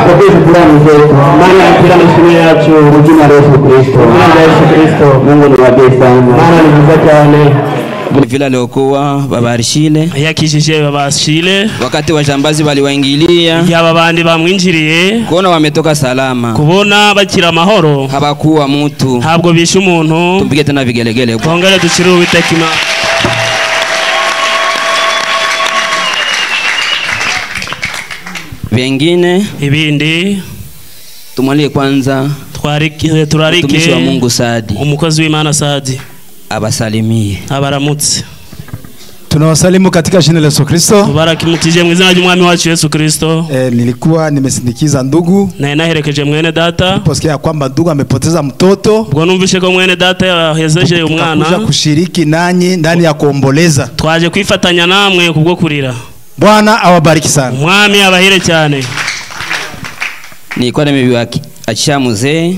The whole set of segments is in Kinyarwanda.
apokee shukrani zetu. Maana kila mshukuru yacho jina la Yesu Kristo. Jina la Yesu Kristo. Mungu ni wabesa sana. Maana ni mzee cyane. Vila lokoa babarishile yakishije babashile wakati wajambazi waliwaingilia yaba bandi bamwinjiriye kuona wametoka salama kubona bakira amahoro habakuwa mtu ntabwo bishe umuntu tumpige tena vigelegele kongere dushire uwitekima vingine ibindi tumwalie kwanza turarike wa Mungu Saadi umukozi w'Imana Saadi abasalimie abaramutse. Tunawasalimu katika jina la Yesu Kristo. Tubarakimukije mu izina ry'umwami wacu Yesu Kristo. Nilikuwa nimesindikiza ndugu na naherekeje mwene data posikia kwamba ndugu amepoteza mtoto. Ubwo numvishe ko mwene data yahezeje umwana. Tukakuja kushiriki nanyi ndani ya kuomboleza. Twaje kwifatanya namwe kubwo kurira. Bwana awabariki sana. Umwami abahire cyane. Nilikuwa nimeviachia mzee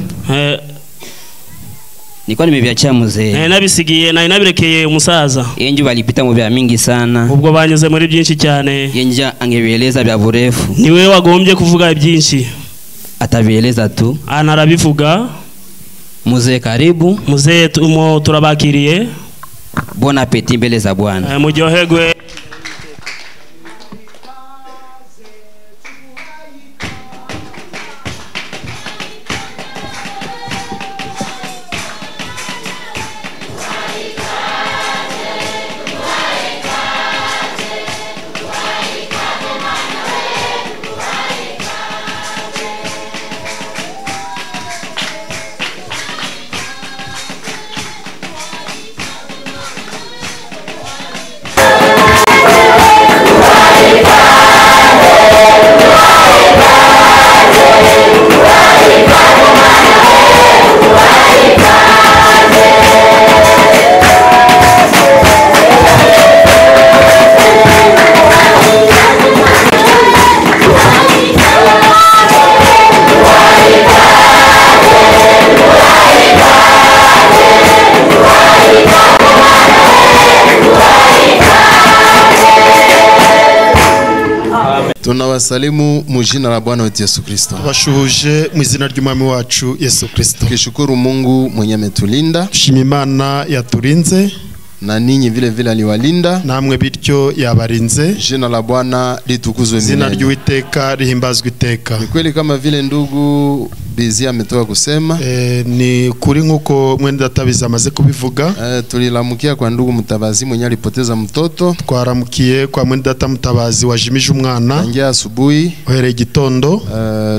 nilikuwa nimeviachia mzee nabisigiye na nabirekeye umusaza yenje balipita mu bya mingi sana ubwo banyuze muri byinshi cyane yenje angebieleza bya burefu niwe wagombye kuvuga byinshi atabieleza tu anarabivuga. Mzee karibu mzee turabakiriye bon appétit mbele za Bwana mujyohegwe. Tunawasalimu mu jina la Bwana wetu Yesu Kristo. Bashuhuje mu izina ry'umwami wacu Yesu Kristo. Kishukuru Mungu mwenye ametulinda. Tushima Imana yaturinze. Na ninyi vile vile aliwalinda. Namwe bityo yabarinze. Jina la Bwana litukuzwe milele. Zina ry'Uwiteka rihimbazwe iteka. Ni kweli kama vile ndugu Bizi ametoka kusema. Ni kuri nkuko mwene databiza amaze kubivuga. Tulilamukia kwa ndugu Mutabazi mwenye alipoteza mtoto. Twaramukiye kwa mwene data Mutabazi wajimije umwana. Tangia asubuhi ohere gitondo.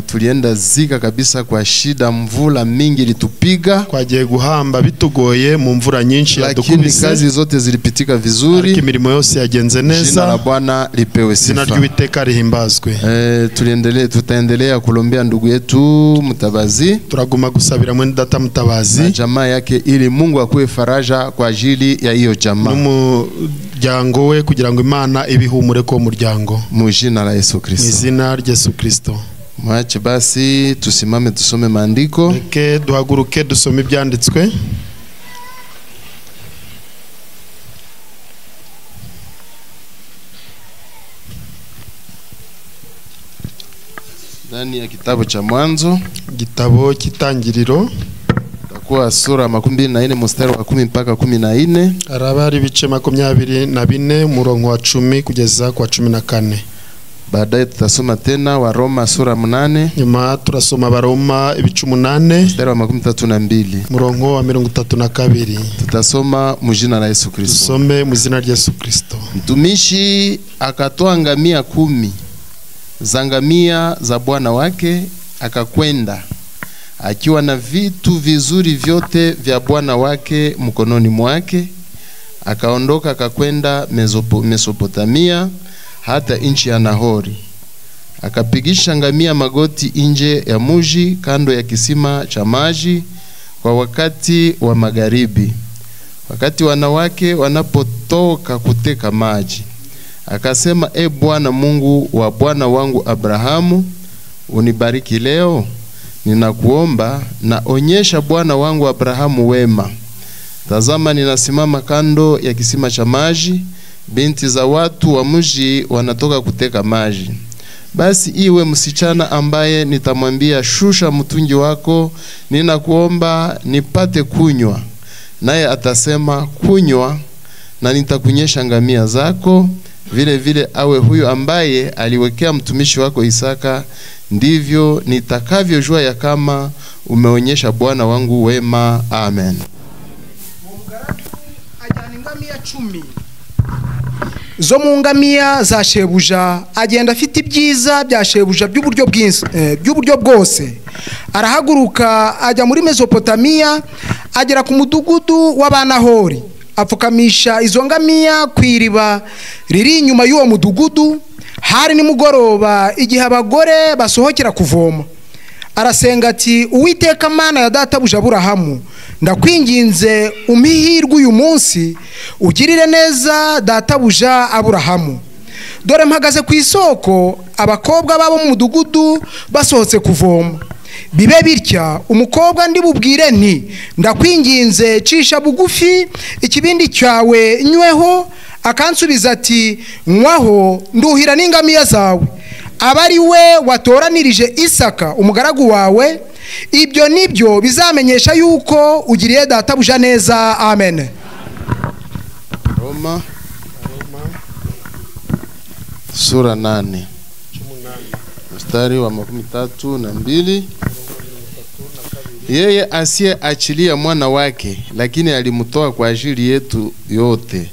Tulienda zika kabisa kwa shida, mvula mingi litupiga. Kwagiye guhamba bitugoye mu mvura nyinshi yadukubise. Lakini kazi zote zilipitika vizuri. Imirimo yose yagenze neza. Jina la Bwana lipewe sifa. Zina ry'Uwiteka rihimbazwe. Tutaendelea kulombea ndugu yetu Mutabazi. Turaguma gusabira mwene data Mutabazi na jamaa yake ili Mungu akuwe faraja kwa ajili ya hiyo jamaa. N'umuryango we kugira ngo Imana ibihumure ko muryango. Mu jina la Yesu Kristo. Mu izina rya Yesu Kristo. Mwache basi tusimame tusome maandiko. Reke duhaguruke dusome ibyanditswe. Ndani ya kitabu cha Mwanzo, gitabo kitangiriro, takuwa sura 24 mstari wa 10 mpaka 14. Arabari ibice 24 murongo wa 10 kugeza kwa 14. Baadaye tutasoma tena wa Roma sura 8. Nyuma turasoma Baroma ibice 8 mstari wa 32. murongo wa 32. Tutasoma mu jina la Yesu Kristo. Tusome mu jina la Yesu Kristo. Mtumishi akatoa ngamia 10 za ngamia za bwana wake, akakwenda akiwa na vitu vizuri vyote vya bwana wake mkononi mwake. Akaondoka akakwenda Mesopotamia hata nchi ya Nahori. Akapigisha ngamia magoti nje ya muji kando ya kisima cha maji kwa wakati wa magharibi, wakati wanawake wanapotoka kuteka maji. Akasema, e Bwana Mungu wa bwana wangu Abrahamu, unibariki leo, ninakuomba, na onyesha bwana wangu Abrahamu wema. Tazama, ninasimama kando ya kisima cha maji, binti za watu wa mji wanatoka kuteka maji. Basi iwe msichana ambaye nitamwambia shusha mtungi wako, ninakuomba nipate kunywa. Naye atasema kunywa na nitakunyesha ngamia zako. Vile vile awe huyo ambaye aliwekea mtumishi wako Isaka, ndivyo nitakavyojua ya kama umeonyesha bwana wangu wema. Amen. Ajyana ingamiya 10 zo mu ngamiya za shebuja, agenda afite ibyiza bya shebuja by'uburyo bwose. Arahaguruka ajya muri Mesopotamiya, agera ku mudugudu w'Abanahori, apfukamisha izo ngamiya ku iriba riri inyuma y'uwo mudugudu. Hari nimugoroba igihe abagore basohokera kuvoma. Arasenga ati, Uwiteka Mana ya databuja Aburahamu, ndakwinginze umihirwe uyu munsi, ugirire neza databuja Aburahamu. Dore mpagaze ku isoko, abakobwa babo mu mudugudu basohotse kuvoma. Bibe bitya, umukobwa ndi bubwire nti, ndakwinginze cisha bugufi ikibindi cyawe nyweho, akansubiza ati, nywaho nduhira n'ingamiya zawe. Abari we watoranirije Isaka umugaragu wawe, ibyo nibyo bizamenyesha yuko ugiriye databuja neza. Amen. Roma sura 8 mstari wa 32. Yeye asiye achilia mwana wake, lakini alimtoa kwa ajili yetu yote,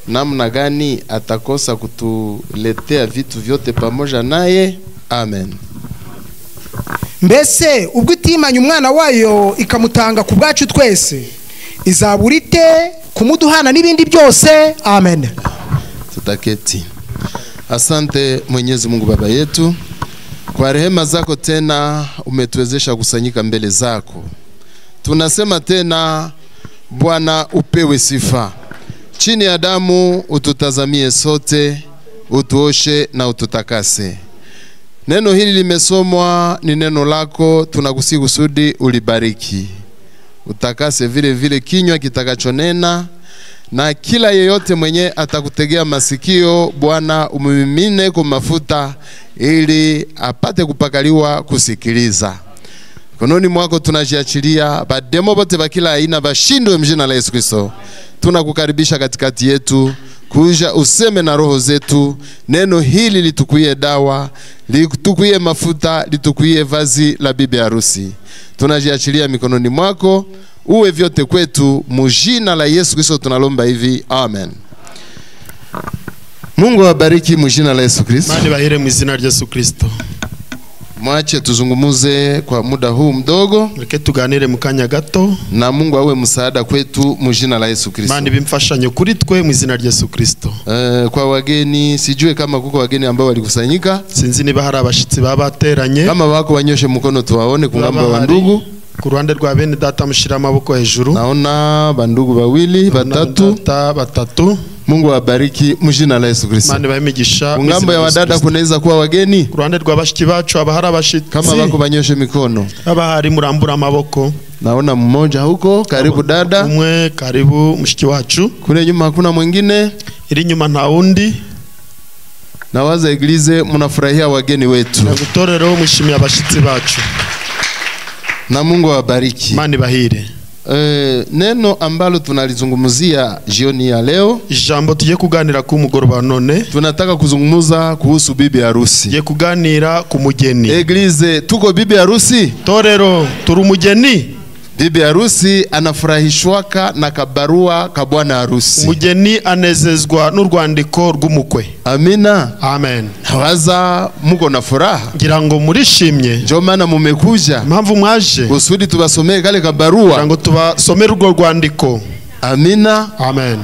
namna gani atakosa kutuletea vitu vyote pamoja naye? Amen. Mbese ubwo itimanya umwana wayo ikamutanga ku bwacu twese, izaburite kumuduhana n'ibindi byose? Amen. Tutaketi. Asante Mwenyezi Mungu Baba yetu, kwa rehema zako tena umetuwezesha kusanyika mbele zako. Tunasema tena Bwana upewe sifa. Chini ya damu ututazamie sote, utuoshe na ututakase. Neno hili limesomwa ni neno lako, tunakusihi kusudi ulibariki. Utakase vile vile kinywa kitakachonena, na kila yeyote mwenye atakutegea masikio Bwana umimine kwa mafuta ili apate kupakaliwa kusikiliza. Kononi mwako tunajiachilia, bademo bote bakila aina bashindwe mjina la Yesu Kristo. Tunakukaribisha katikati yetu, kuja useme na roho zetu, neno hili litukuie dawa, litukuie mafuta, litukuie vazi la bibi harusi. Tunajiachilia mikononi mwako, uwe vyote kwetu, mjina la Yesu Kristo tunalomba hivi. Amen. Mungu awabariki mjina la Yesu Kristo. Mani bahire mjina la Yesu Kristo. Mwache tuzungumuze kwa muda huu mdogo, reke tuganire mukanya gato, na Mungu awe msaada kwetu mjina la Yesu Kristo. Mani bimfashanyo kuri twe mjina la Yesu Kristo. Kwa wageni, sijue kama kuko wageni ambao walikusanyika, sinzi niba hari abashitsi babateranye. Kama wako wanyoshe mkono tuwaone kungamba wa ndugu. Ku ruhande rwa bene data mushira amaboko hejuru. Naona bandugu bawili, batatu. Mungu awabariki mjina la Yesu Kristo. Mani bahimigisha. Ngambo ya wadada kunaweza kuwa wageni. Ku ruhande rwa bashiki bacu abahari abashitsi. Kama wako banyoshe mikono. Abahari murambura amaboko. Naona mmoja huko, karibu dada. Umwe karibu mshiki wacu. Kule nyuma hakuna mwingine. Iri nyuma nta wundi. Nawaza eglize mnafurahia wageni wetu. Na gutorero mushimiye abashitsi bacu. Na Mungu awabariki. Mani bahire. Neno ambalo tunalizungumzia jioni ya leo, ijambo tuje kuganira ku mugoroba none, tunataka kuzungumuza kuhusu bibi harusi. Je kuganira ku mugeni. Eglize tuko bibi harusi? Torero turi umugeni. Bibi harusi anafurahishwaka na kabarua ka bwana harusi. Umugeni anezezwa n'urwandiko rw'umukwe. Amina. Amen. Waza muko na furaha, ngira ngo murishimye, ndio maana mumekuja. Mpamvu mwaje kusudi tubasomee kale kabarua, ngira ngo tubasomere urwo rwandiko. Amina. Amen.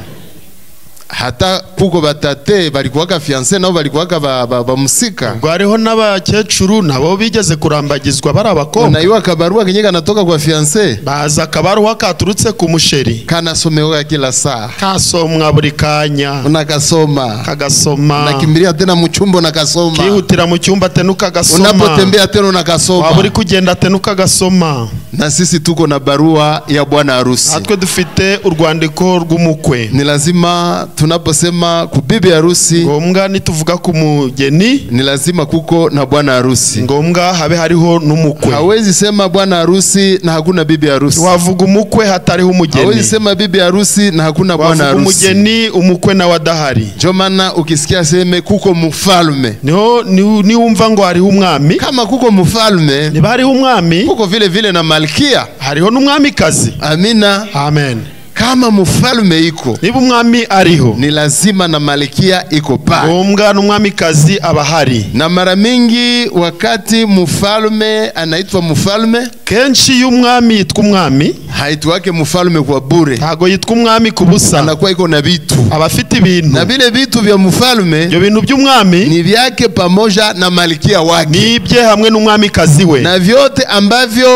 Hata kuko batate balikuwaka fiancé nabo balikuwaka ba musika. Gwariho n'abakecuru nabo bigeze kurambagizwa bari abakobwa. Na iwa kabarua kenye kanatoka kwa fiancé. Baza kabarua katurutse ku musheri. Kanasomewa kila saa. Kasomwa buri kanya. Unakasoma. Kagasoma. Nakimbilia tena mu cyumba unakasoma. Kihutira mu cyumba tenuka gasoma. Unapotembea tena unakasoma. Waburi kugenda tenuka gasoma. Na sisi tuko na barua ya bwana harusi. Atwe dufite urwandiko rw'umukwe. Ni lazima tunaposema ku bibi harusi, ngombwa nituvuga ku mugeni ni lazima kuko na bwana harusi. ngombwa habe hariho n'umukwe. Hawezi sema bwana harusi na hakuna bibi harusi. wavuga umukwe hatariho umugeni. Hawezi sema bibi harusi na hakuna bwana harusi. wavuga umugeni umukwe na wadahari. Ndio maana ukisikia seme kuko mfalme, niho ni umva ngo hariho umwami. kama kuko mfalme niba hariho umwami, kuko vile vile na malkia. hariho n'umwamikazi. Amina. Amen. Kama mfalme iko, niba umwami ariho, ni lazima na malkia iko pa. ngombwa n'umwamikazi abahari. Na mara mingi wakati mfalme anaitwa mfalme, kenshi y'umwami yitwa umwami, haitwake mfalme kwa bure. ntago yitwa umwami kubusa. Anakuwa iko na vitu. abafite ibintu. Na vile vitu vya mfalme, ibyo bintu by'umwami ni vyake pamoja na malkia wake. nibye hamwe n'umwamikazi we. Na vyote ambavyo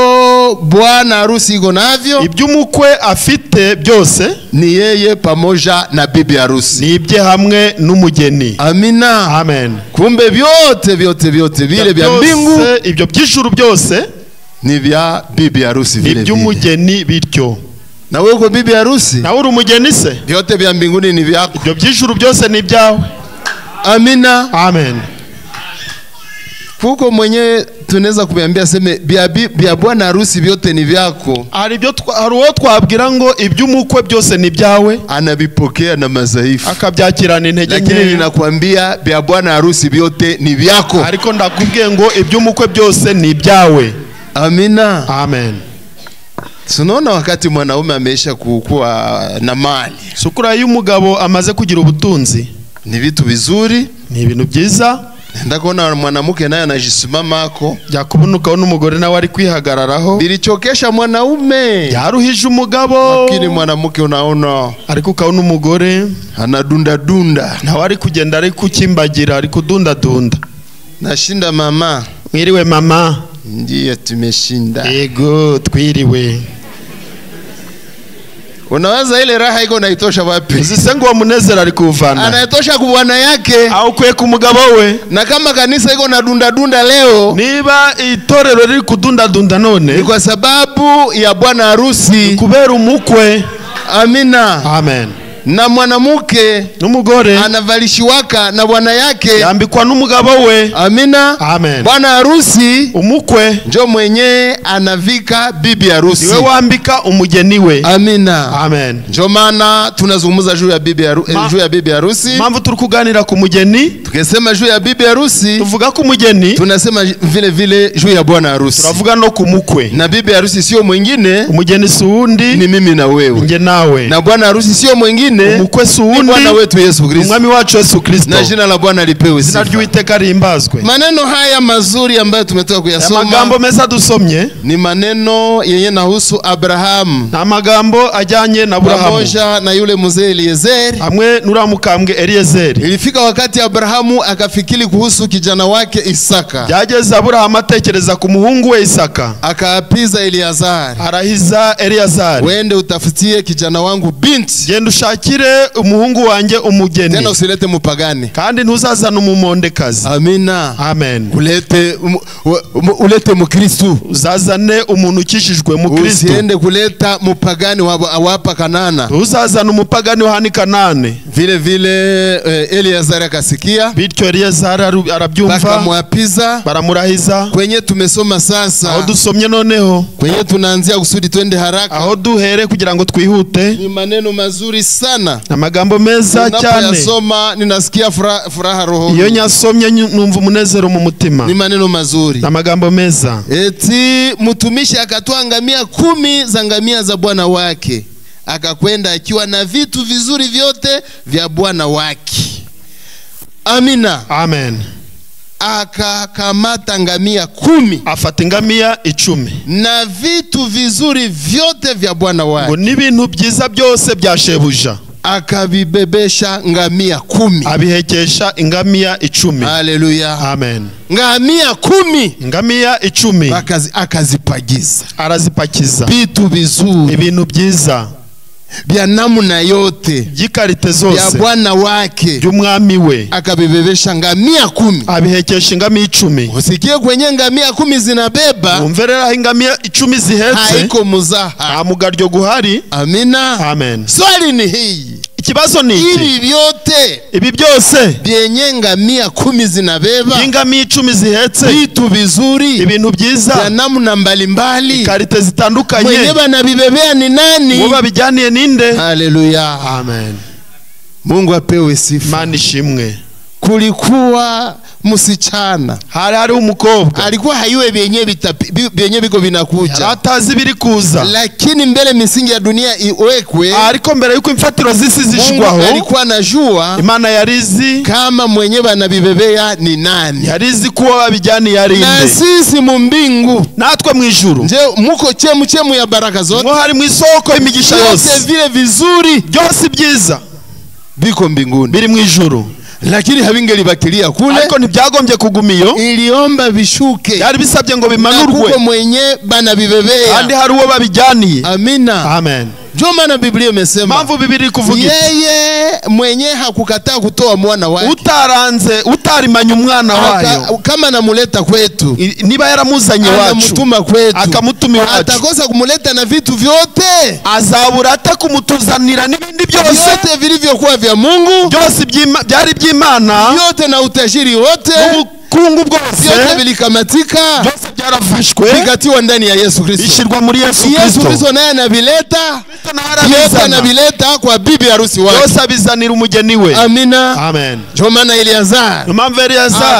bwana harusi iko navyo, iby'umukwe afite byose, ni yeye pamoja na bibi harusi. nibye hamwe n'umugeni. Amina. Amen. Kumbe vyote vile vya mbingu, ibyo by'ijuru byose ni vya bibi harusi vile vile. iby'umugeni bityo. Na wewe uko bibi harusi, nawe uri umugeni se, vyote vya mbinguni ni vyako. ibyo by'ijuru byose ni byawe. Amina. Amen. Kuko mwenye tunaweza kuambia seme bya bwana harusi vyote ni vyako. hari uwo twabwira ngo iby'umukwe byose ni byawe, anabipokea na madhaifu, akabyakirana intege nke. Lakini ninakwambia bya bwana harusi vyote ni vyako. ariko ndakubwiye ngo iby'umukwe byose ni byawe. Amina. Amen. Tunaona wakati mwanaume ameisha kuwa na mali, sukura y'umugabo amaze kugira ubutunzi, ni vitu vizuri, ni ibintu byiza. ndakona mwanamke naye anajisimamako, byakubunukaho n'umugore nawe ari kwihagararaho, bilichokesha mwanaume, yaruhije umugabo. lakini mwanamke unaona ariko ukabona umugore anadunda dunda, nawe ari kugenda ari kukimbagira, ari kudunda dunda. nashinda mama. Mwiriwe mama. Ndiye tumeshinda. Yego twiriwe. Unawaza ile raha iko naitosha wapi? Uzisengo wa munezero ari kuvana. Anaitosha ku bwana yake au kwe ku mugabo we. Na kama kanisa iko na dunda dunda leo, niba itorero riri kudunda dunda none, ni kwa sababu ya bwana harusi, kubera umukwe. Amina. Amen. Na mwanamke n'umugore anavalishiwaka na bwana yake, yambikwa n'umugabo we. Amina. Amen. Bwana harusi, umukwe njo mwenye anavika bibi harusi, niwe wambika umugeni we. Amina. Amen. Njo maana tunazungumza juu ya bibi harusi. Mambo turi kuganira ku mugeni, tukisema juu ya bibi harusi tuvuga ku mugeni, tunasema vile vile juu ya bwana harusi. Turavuga no ku mukwe. Na bibi harusi sio mwingine, umugeni si undi, ni mimi na wewe. nje nawe. Na bwana harusi sio mwingine, umukwe si undi, Bwana wetu Yesu Kristo. umwami wacu Yesu Kristo. Na jina la Bwana lipewe sifa. Zina ry'Uwiteka rihimbazwe. Maneno haya mazuri ambayo tumetoka kuyasoma, amagambo meza dusomye, ni maneno yenye nahusu Abraham. Na amagambo ajyanye na Abrahamu, pamoja na yule mzee Eliezer, hamwe n'uramukambwe Eliezer. Ilifika wakati Abrahamu akafikiri kuhusu kijana wake Isaka. Byageze Abrahamu atekereza ku muhungu we Isaka, akaapiza Eliazar, arahiza Eliazar, wende utafutie kijana wangu binti, genda ushakire umuhungu wanjye umugeni, tena usilete mupagani, kandi ntuzazana umumondekazi. Amina. Amen. Ulete mukristo, uzazane umuntu ukishijwe mu Kristo. Usiende kuleta mupagani wapa Kanana, uzazana umupagani wa hani Kanane. Vile vile Eliazar akasikia, bityo Eliazar arabyumva, bakamwapiza, baramurahiza. Kwenye tumesoma sasa, aho dusomye noneho, kwenye tunaanzia kusudi twende haraka, aho duhere kugira ngo twihute, ni maneno mazuri sana, amagambo meza cyane. Ninapoyasoma ninasikia furaha roho. Iyo nyasomye numva umunezero mu mutima. Ni maneno mazuri, amagambo meza. Eti mtumishi akatoa ngamia 10 za ngamia za bwana wake, akakwenda akiwa na vitu vizuri vyote vya bwana wake. Amina. Amen. Akakamata ngamia 10, afata ngamia 10 na vitu vizuri vyote vya bwana wake, ngo n'ibintu byiza byose bya shebuja, akabibebesha ngamia 10, abihekesha ngamia 10. Haleluya. Amen. Ngamia 10, ngamia 10 akazipagiza, arazipakiza vitu vizuri, ibintu byiza bya namna yote, by'ikarite zose bya bwana wake, by'umwami we, akabibebesha ngamia 10, abihekesha ngamia 10. Usikie kwenye ngamia 10 zinabeba, umverera ngamia 10 zihetse, haiko muzaha, amugaryo guhari. Amina. Amen. Swali ni hii, ikibazo ni iki ibi vyote ibi byose vyenye ngamia 10 zinabeba ingamiya 10 zihetse vitu vizuri ibintu byiza ya namna mbalimbali karite zitandukanye mwenye banabibebea ni nani? muba bijaniye ninde? Haleluya, amen. Mungu apewe sifa. Mani shimwe. Kulikuwa msichana hari umukobwa alikuwa haiwe vyenye biko vinakuja atazi biri kuza, lakini mbele misingi ya dunia iwekwe ariko mbere yuko imfatiro zisi zishigwaho alikuwa anajua Imana yarizi kama mwenye banabibebea ni nani, yarizi kuwa babijani yarinde. na sisi mu mbingu natwe mu ijuru nje muko chemu ya baraka zote, hari mu isoko imigisha yose vile vizuri byose byiza biko mbinguni biri mu ijuru, lakini habingeli bakilia kule, ariko ntibyagombye kugumiyo, iliomba bishuke, yari bisabye ngo bimanurwe, kuko mwenye banabibebea kandi hari uwo babijaniye. Amina, amen. Ndio maana Biblia imesema mambo Biblia kuvuga yeye mwenye hakukataa kutoa mwana wake, utarimanya umwana wayo, kama namuleta kwetu, niba yaramuzanye wacu akamutuma kwetu, akamutuma wacu, atakosa kumuleta na vitu vyote, azabura atakumutunzanira n'ibindi byose vyote vilivyokuwa vya Mungu, byose byari by'Imana, vyote na utajiri wote, ubukungu bwose vyote vilikamatika, byose byarafashwe bigatiwa ndani ya Yesu Kristo, ishirwa muri Yesu Kristo. Yesu Kristo naye anavileta, yote anavileta kwa bibi harusi wake, yose abizanira umugeni we. Amina, amen. Ndio maana Eliazar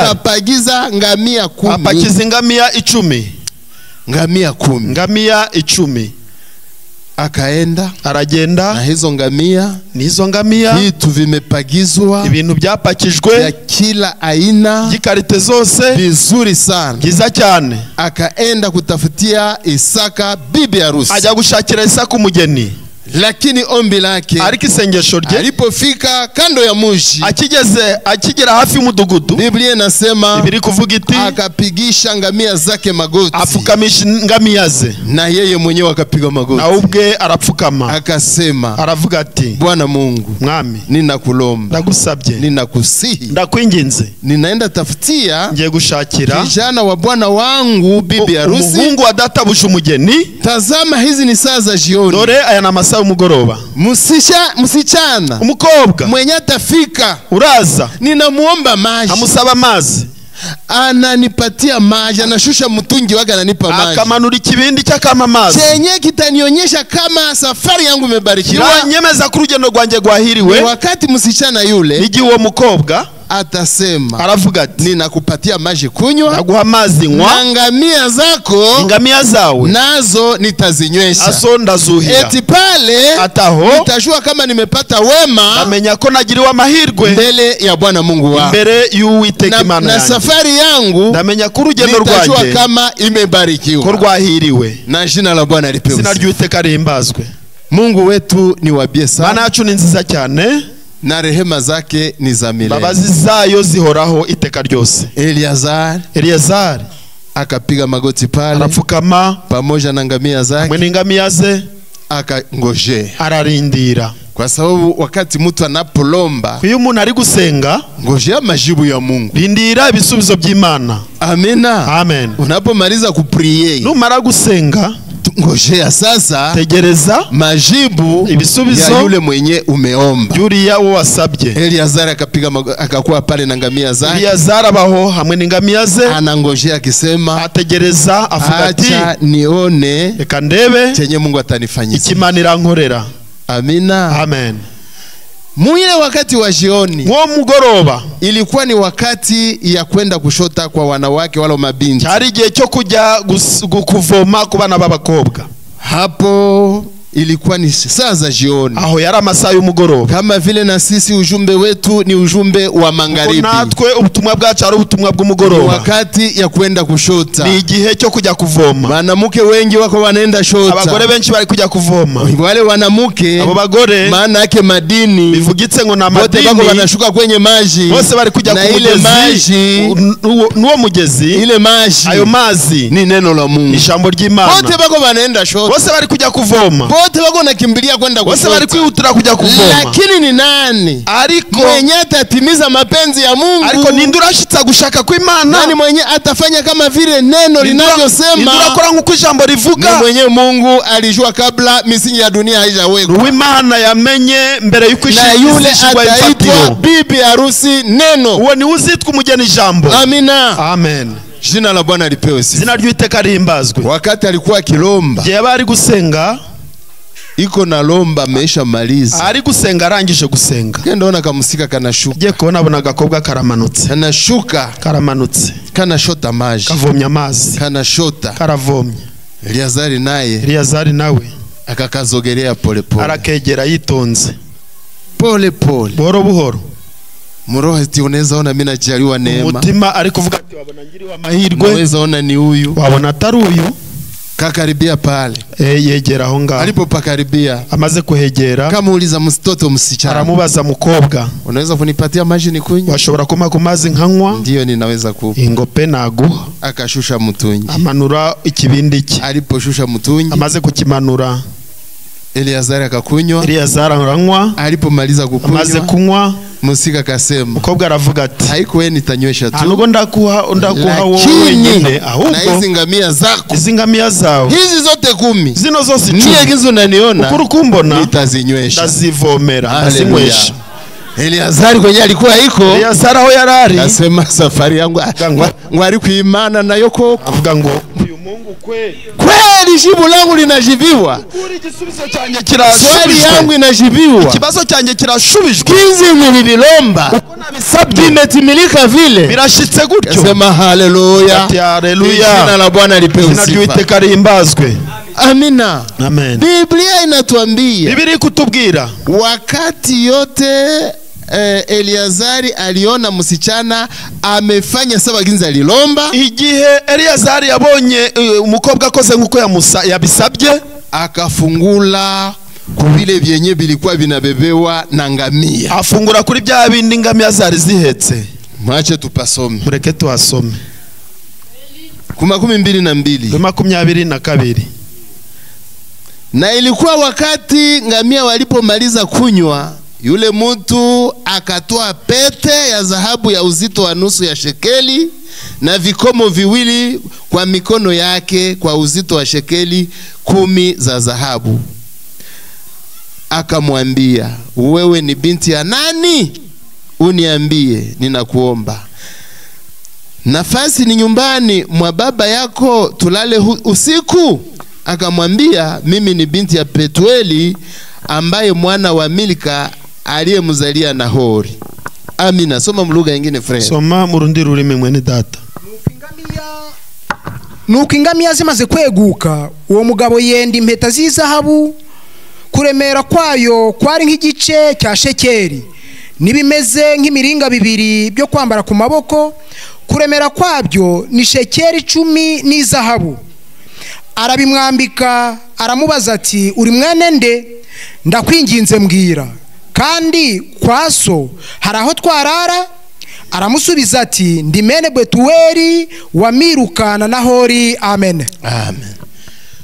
akapagiza ngamia 10, apakiza ngamia 10, ngamia 10, ngamia 10, akaenda aragenda na hizo ngamia, vitu vimepagizwa, ibintu byapakijwe ya kila aina, gikarite zose vizuri sana, giza cyane. Akaenda kutafutia Isaka bibi harusi, ajya gushakira Isaka umugeni, lakini ombi lake, ariko isengesho rye, alipofika kando ya muji, akigera hafi y'umudugudu, Biblia inasema ibiri kuvuga iti akapigisha ngamia zake magoti, apfukamisha ngamia ze, na yeye mwenyewe akapiga magoti, na ubwe arapfukama, akasema, aravuga ati, Bwana Mungu, mwami, ninakulomba, ndagusabye, ninakusihi, ndakwinginze, ninaenda tafutia, ngiye gushakira kijana wa bwana wangu bibi harusi, umuhungu wa databusha umugeni. Tazama, hizi ni saa za jioni, dore aya na masaha y'umugoroba. Msichana umukobwa mwenye atafika, uraza, ninamuomba maji, amusaba amazi, ananipatia maji, anashusha mtungi wake ananipa maji, akamanura ikibindi cy'akama amazi, chenye kitanionyesha kama safari yangu imebarikiwa, nyemeza ku rugendo rwanjye rwahiriwe. Wakati msichana yule, nigi uwo mukobwa atasema, aravuga ati, ninakupatia maji kunywa, naguha amazi nywa, ngamia zako, ngamia zawe nazo nitazinywesha, aso ndazuhira. eti pale ataho nitajua kama nimepata wema, amenya ko nagiriwe amahirwe mbele ya Bwana Mungu wangu, mbere y'Uwiteka Imana yanjye, na safari yangu ndamenya ko urugendo rwanjye nitajua kama imebarikiwa, ko rwahiriwe, na jina la Bwana lipewe, izina ry'Uwiteka rihimbazwe. Mungu wetu ni wabie sana, Mana yacu ni nziza cyane, na rehema zake ni za milele, babazi zayo zihoraho iteka ryose. Eliazari akapiga magoti pale, arapfukama pamoja na ngamia zake, mwe n'ingamia ze, akangoje, ararindira, kwa sababu wakati mtu anapolomba, iyo umuntu ari gusenga, ngojea majibu ya Mungu, rindira ibisubizo by'Imana. Amina, amen. Unapomaliza kuprie, numara gusenga, ngojea sasa, tegereza majibu ibisubizo ya yule mwenye umeomba, yuriya wo wasabye. Eliazari akakuwa pale na ngamia zake, Eliazari abaho hamwe n'ingamia ze, anangojea akisema, ategereza, avuga ati, acha nione, reka ndebe chenye Mungu atanifanyia, ikimana irankorera. Amina, amen. Mwile wakati wa jioni, wo mugoroba, ilikuwa ni wakati ya kwenda kushota kwa wanawake wale mabinti, cyari igihe cyo kujya kuvoma ku bana b'abakobwa. Hapo ilikuwa ni saa za jioni, aho yari amasaha y'umugoroba, kama vile na sisi ujumbe wetu ni ujumbe wa magharibi, natwe ubutumwa bwacu ari ubutumwa bw'umugoroba, wakati ya kwenda kushota, ni igihe cyo kujya kuvoma. Wanamuke wengi wako wanaenda shota, abagore benshi bari kujya kuvoma. Wale wanamuke, abo bagore, maana yake madini, bivugitse ngo na madini, wote bako wanashuka kwenye maji, bose bari kujya ku mugezi, nuwo mugezi, ile maji, ayo mazi ni neno la Mungu, ijambo ry'Imana, wote bako wanaenda shota, bose bari kujya kuvoma, bote wako nakimbilia kwenda bose bari kushota. kwihutira kujya kuvoma, Lakini ni nani ariko mwenye atatimiza mapenzi ya Mungu? ariko ninde urashitsa gushaka kw'Imana? Nani mwenye atafanya kama vile neno linavyosema? Ninde urakora nk'uko ijambo rivuga? Ni mwenye Mungu alijua kabla misingi ya dunia haijawekwa. Uw'Imana yamenye mbere yuko Na yule ishingwa ataitwa ifatiro. bibi harusi neno. Uwo ni uzitwa umugeni ijambo. Amina. Amen. Jina la Bwana lipewe sifa. Zina ry'Uwiteka rihimbazwe. Wakati alikuwa kilomba, Gihe bari gusenga, iko na lomba ameisha maliza. ari gusenga arangije gusenga. Kenda ona kamusika kanashuka. Giye kubona abona agakobwa karamanutse. Kanashuka, Karamanutse. kanashota maji. Kavomye amazi. Kanashota. Karavomye. Eliazari naye Eliyazari nawe akakazogelea pole pole. arakegera yitonze. Pole pole. Buhoro buhoro. Muroho ati unaweza ona mimi najaliwa neema. Umutima ari kuvuga ati wabona ngiriwa amahirwe. Unaweza ona ni huyu. Wabona atari uyu. Kakaribia pale. Yegera aho ngaho. Alipopakaribia Amaze kuhegera, kama uliza mtoto msichana, aramubaza mukobwa, unaweza kunipatia maji nikunywe? washobora kuma ku mazi nkanywa? Ndio, ninaweza kupa. Ingope naguha. Akashusha mtungi. Amanura ikibindi cye. Aliposhusha mtungi, Amaze kukimanura, Eliazari akakunywa. Eliyazari aranywa. Alipomaliza kukunywa, Amaze kunywa, musika kasema, mukobwa aravuga ati, haiko wewe nitanywesha tu, ntabwo ndakuha wowe wenyine, na ahubwo hizi ngamia zako, izi ngamiya zawe hizi zote 10, zino zose niye 10 gizo unaniona, ukuri kumbona nitazinywesha, ndazivomera, Haleluya. ndazinywesha. Eliazari kwenye alikuwa iko, Eliyazari aho yarari, asema safari yangu ngwari kuimana nayo koko, avuga ngo uyu Mungu kweli jibu langu linajibiwa, kuri igisubizo cyanjye swali kirashubijwe, yangu inajibiwa, ikibazo cyanjye kirashubijwe, kizi nilibilomba uko nabisabye bimetimilika vile, birashitse gutyo. sema haleluya, Ati haleluya. jina la Bwana lipewe Izina sifa. ry'Uwiteka rihimbazwe. Amina. Amen. Biblia inatuambia Bibiri kutubwira wakati yote Eliazari aliona msichana amefanya sawa ginza lilomba, igihe Eliyazari yabonye umukobwa akoze nkuko yabisabye, akafungula kubile vyenye bilikuwa binabebewa na ngamia. afungura kuri bya bindi ngamiya zari zihetse. Mwache tupasome Mureke tuhasome. Kuma 12. 22. Na ilikuwa wakati ngamia walipomaliza kunywa, yule mtu akatoa pete ya dhahabu ya uzito wa nusu ya shekeli na vikomo viwili kwa mikono yake kwa uzito wa shekeli 10 za dhahabu. Akamwambia, wewe ni binti ya nani? Uniambie, ninakuomba. Nafasi ni nyumbani mwa baba yako, tulale usiku? Akamwambia, mimi ni binti ya Petueli ambaye mwana wa Milka aliyemzalia Nahori. Amina. Soma mlugha nyingine friend. Soma mu rundi rurimi mwene data. Nuko ingamiya zimaze kweguka, uwo mugabo yenda impeta z'izahabu, kuremera kwayo kwari nk'igice cya shekeri, nibimeze nk'imiringa 2 byo kwambara ku maboko, kuremera kwabyo ni shekeri 10 n'izahabu. Arabimwambika, aramubaza ati, uri mwene nde? Ndakwinginze mbwira, kandi kwaso hari aho twarara? Aramusubiza ati, ndi mene Betueli wa Milka na Nahori. Amen. Amen.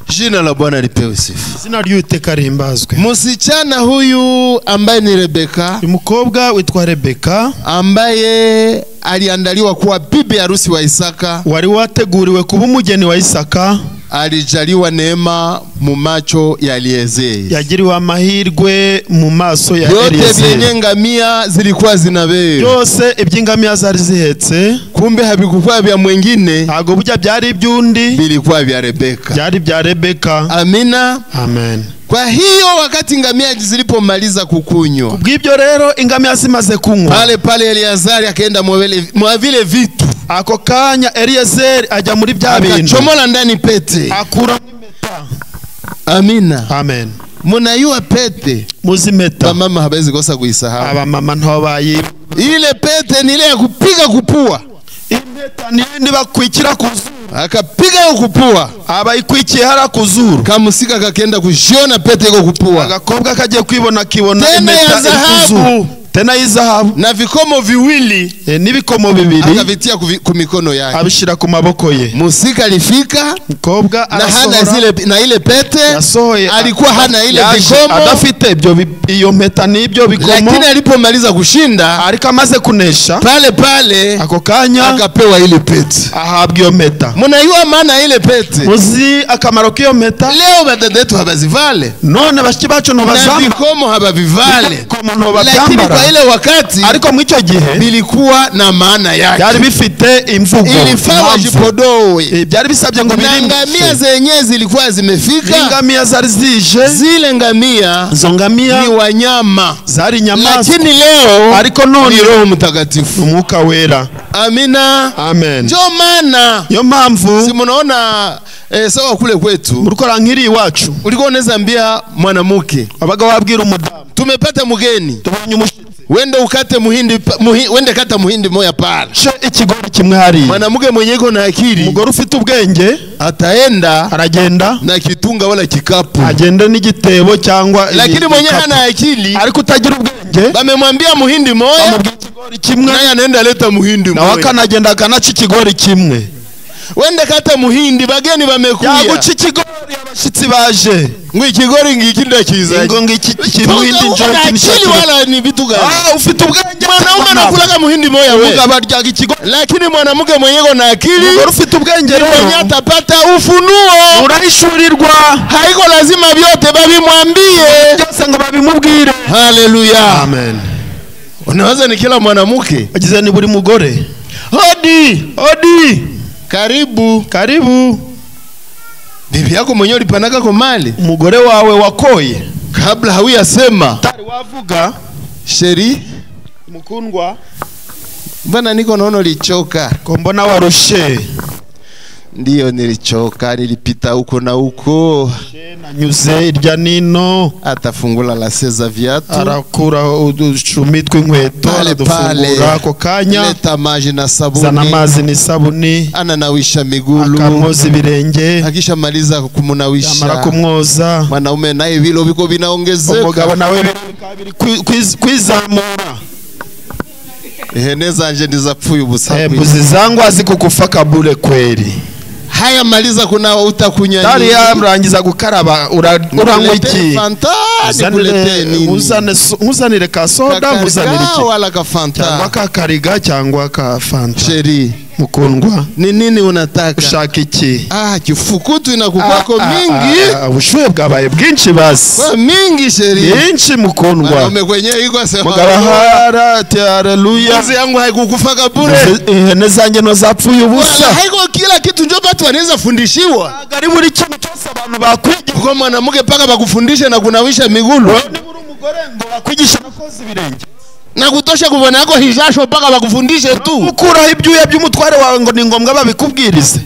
Jina la Bwana lipewe sifa. Izina ry'Uwiteka rihimbazwe. Msichana huyu ambaye ni Rebeka, umukobwa witwa Rebeka, ambaye aliandaliwa kuwa bibi harusi wa Isaka, wari wateguriwe kuba umugeni wa Isaka, alijaliwa neema mu macho ya Eliezeri. yagiriwe amahirwe mu maso ya Yote Eliyezeri. vyenye ngamia zilikuwa zinabeba, Byose iby'ingamiya zari zihetse, kumbe habikuwa vya mwingine, ntago bujya byari iby'undi, bilikuwa vya Rebeka. byari bya Rebeka. Amina. Amen. Kwa hiyo wakati ngamia zilipomaliza kukunywa, Kubw'ibyo rero ingamiya zimaze kunywa, pale pale Eliazari akaenda mwa vile vitu, ako kanya Eliyezeri ajya muri bya bintu, akachomola ndani pete, akura impeta. Amina. Amen. Munayua pete, Muzimeta mama habezi kosa kuisahau. abamama ntobayi, Ile pete ni ile ya kupiga kupua, impeta nindi bakwikira kuzuru, akapiga kupua, abayikwikiye hara kuzuru, kamusika kakenda kujiona pete iko kupua, agakobwa kagiye kwibona kibona tena ya impeta iri kuzuru, dhahabu, tena y'izahabu na vikomo viwili n'ibikomo bibiri akavitia ku mikono yake, abishira ku maboko ye. musika alifika Mukobwa na hana zile na ile pete, alikuwa hana ile vikomo, adafite iyo mpeta n'ibyo bikomo, lakini alipomaliza kushinda ariko amaze kunesha pale ako kanya akapewa ile pete, ahabwa iyo mpeta. Mnaiwa maana ile pete, muzi akamaro k'iyo mpeta. Leo badada wetu habazivale, none bashiki bacu no bazamba, na vikomo habavivale, lakini kwa ile wakati ariko mwicyo gihe bilikuwa na maana yake, byari bifite imvugo, ilifaa wajipodowe, byari bisabye ngo birimbe. Ngamia zenyewe zilikuwa zimefika, ngamia zari zije, zile ngamia zongamia ni wanyama, zari nyamaswa, lakini leo ariko none ni Roho Mtakatifu, Mwuka Wera. Amina, amen. Ndio maana yo mpamvu si munaona sawa kule kwetu murukora nkiri iwacu, ulikuwa unaweza ambia mwanamke, abaga wabwira umudamu, tumepata mugeni, tubonye umushitsi, wende ukate wende kata muhindi moya pala, ikigori kimwe hari. Mwanamke mwenye iko na akili, umugore ufite ubwenge, aragenda na kitunga wala kikapu, agenda n'igitebo cyangwa, lakini mwenye hana akili, ariko utagira ubwenge, bamemwambia muhindi moya, ikigori kimwe, naye anaenda leta muhindi moya, na wakanagenda akanaca ikigori kimwe. Wende kata muhindi, bageni bamekuya, yaguca ikigori, abashitsi baje, ngo ikigori ngiki ndakiza, ngo ngiki muhindi njoro kinishakili wala ni vitu gani? Ufite ubwenge, mwanaume anakulaga muhindi moya we, umugabo aryaga ikigori, lakini mwanamke mwenyewe na akili, umugore ufite ubwenge rero mwenye atapata ufunuo, urahishurirwa, haiko lazima vyote babimwambie, byose ngo babimubwire. Haleluya, amen. Unaweza ni kila mwanamke, agize ni buri mugore, hodi, karibu, bibi yako mwenyewe ulipanaka kwa mali, umugore wawe wakoye, kabla hawiyasema tari wavuga, sheri mukundwa, mbona niko naona ulichoka, ko mbona warushe. Ndiyo, nilichoka, nilipita huko na huko, nanyuze irya nino, atafungula la seza viatu, arakura udushumi tw'inkweto, aradufungura ako kanya, leta maji na sabuni, zana amazi ni sabuni, ananawisha migulu, akamwoza ibirenge, akisha maliza kumunawisha, amara kumwoza, mwanaume naye vilo biko vinaongezeka, umugabo nawe kwizamura, ihene zanje ndizapfuye ubusa, mbuzi zangu azikukufa kabule kweli. Haya, maliza kunawa, utakunya nini? Tari yarangiza gukaraba, uranywa iki? Uzanire ka soda, uzanire iki? Wala ka fanta, cyangwa ka kariga, cyangwa ka fanta. Sheri mukundwa, ni nini unataka? Ushaka iki? Kifukutu inakukwako mingi, ubushuhe bwabaye bwinshi basi, kwa mingi sheri, byinshi mukundwa, mwanaume kwenye iko sema mugabahara ati haleluya, kazi yangu haikukufaka bure, ihene zanjye no zapfuye ubusa. Haiko kila kitu ndio watu wanaweza fundishiwa, gari buri kintu cyose abantu bakwigira, kwa mwanamke paka bakufundisha na kunawisha migulu, ni buri umugore ngo bakwigisha nakoze ibirenge na kutosha kubona yako hijasho paka bakufundishe tu, ukuraho ibyuya by'umutware wawe ngo ni ngombwa babikubwirize.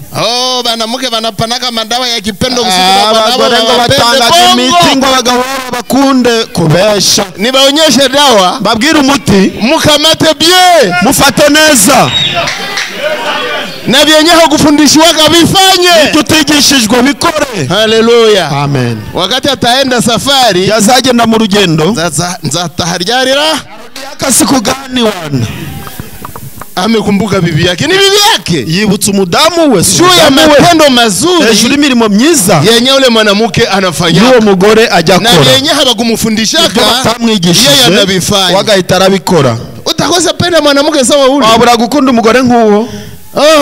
Banamuke banapanaka madawa ya kipendo kusukura abagore ngo batangaje imiti ngo abagabo bakunde kubesha, nibaonyeshe dawa, babwire umuti, mukamate bie, mufate neza, na byenyeho gufundishwa kabifanye, tutigishijwe bikore. Haleluya, amen. Wakati ataenda safari, yazagenda mu rugendo, nzataharyarira akasiku gani wana, amekumbuka bibi yake, ni bibi yake, yibutsa umudamu we juu ya matendo mazuri, hejuru imirimo myiza yenye ule mwanamke anafanya, yuwo mugore ajya kora, na yenye habakumufundishaka yeye anabifanya, wagahita arabikora. Utakosa penda mwanamke sawa ule, wabura gukunda umugore nk'uwo.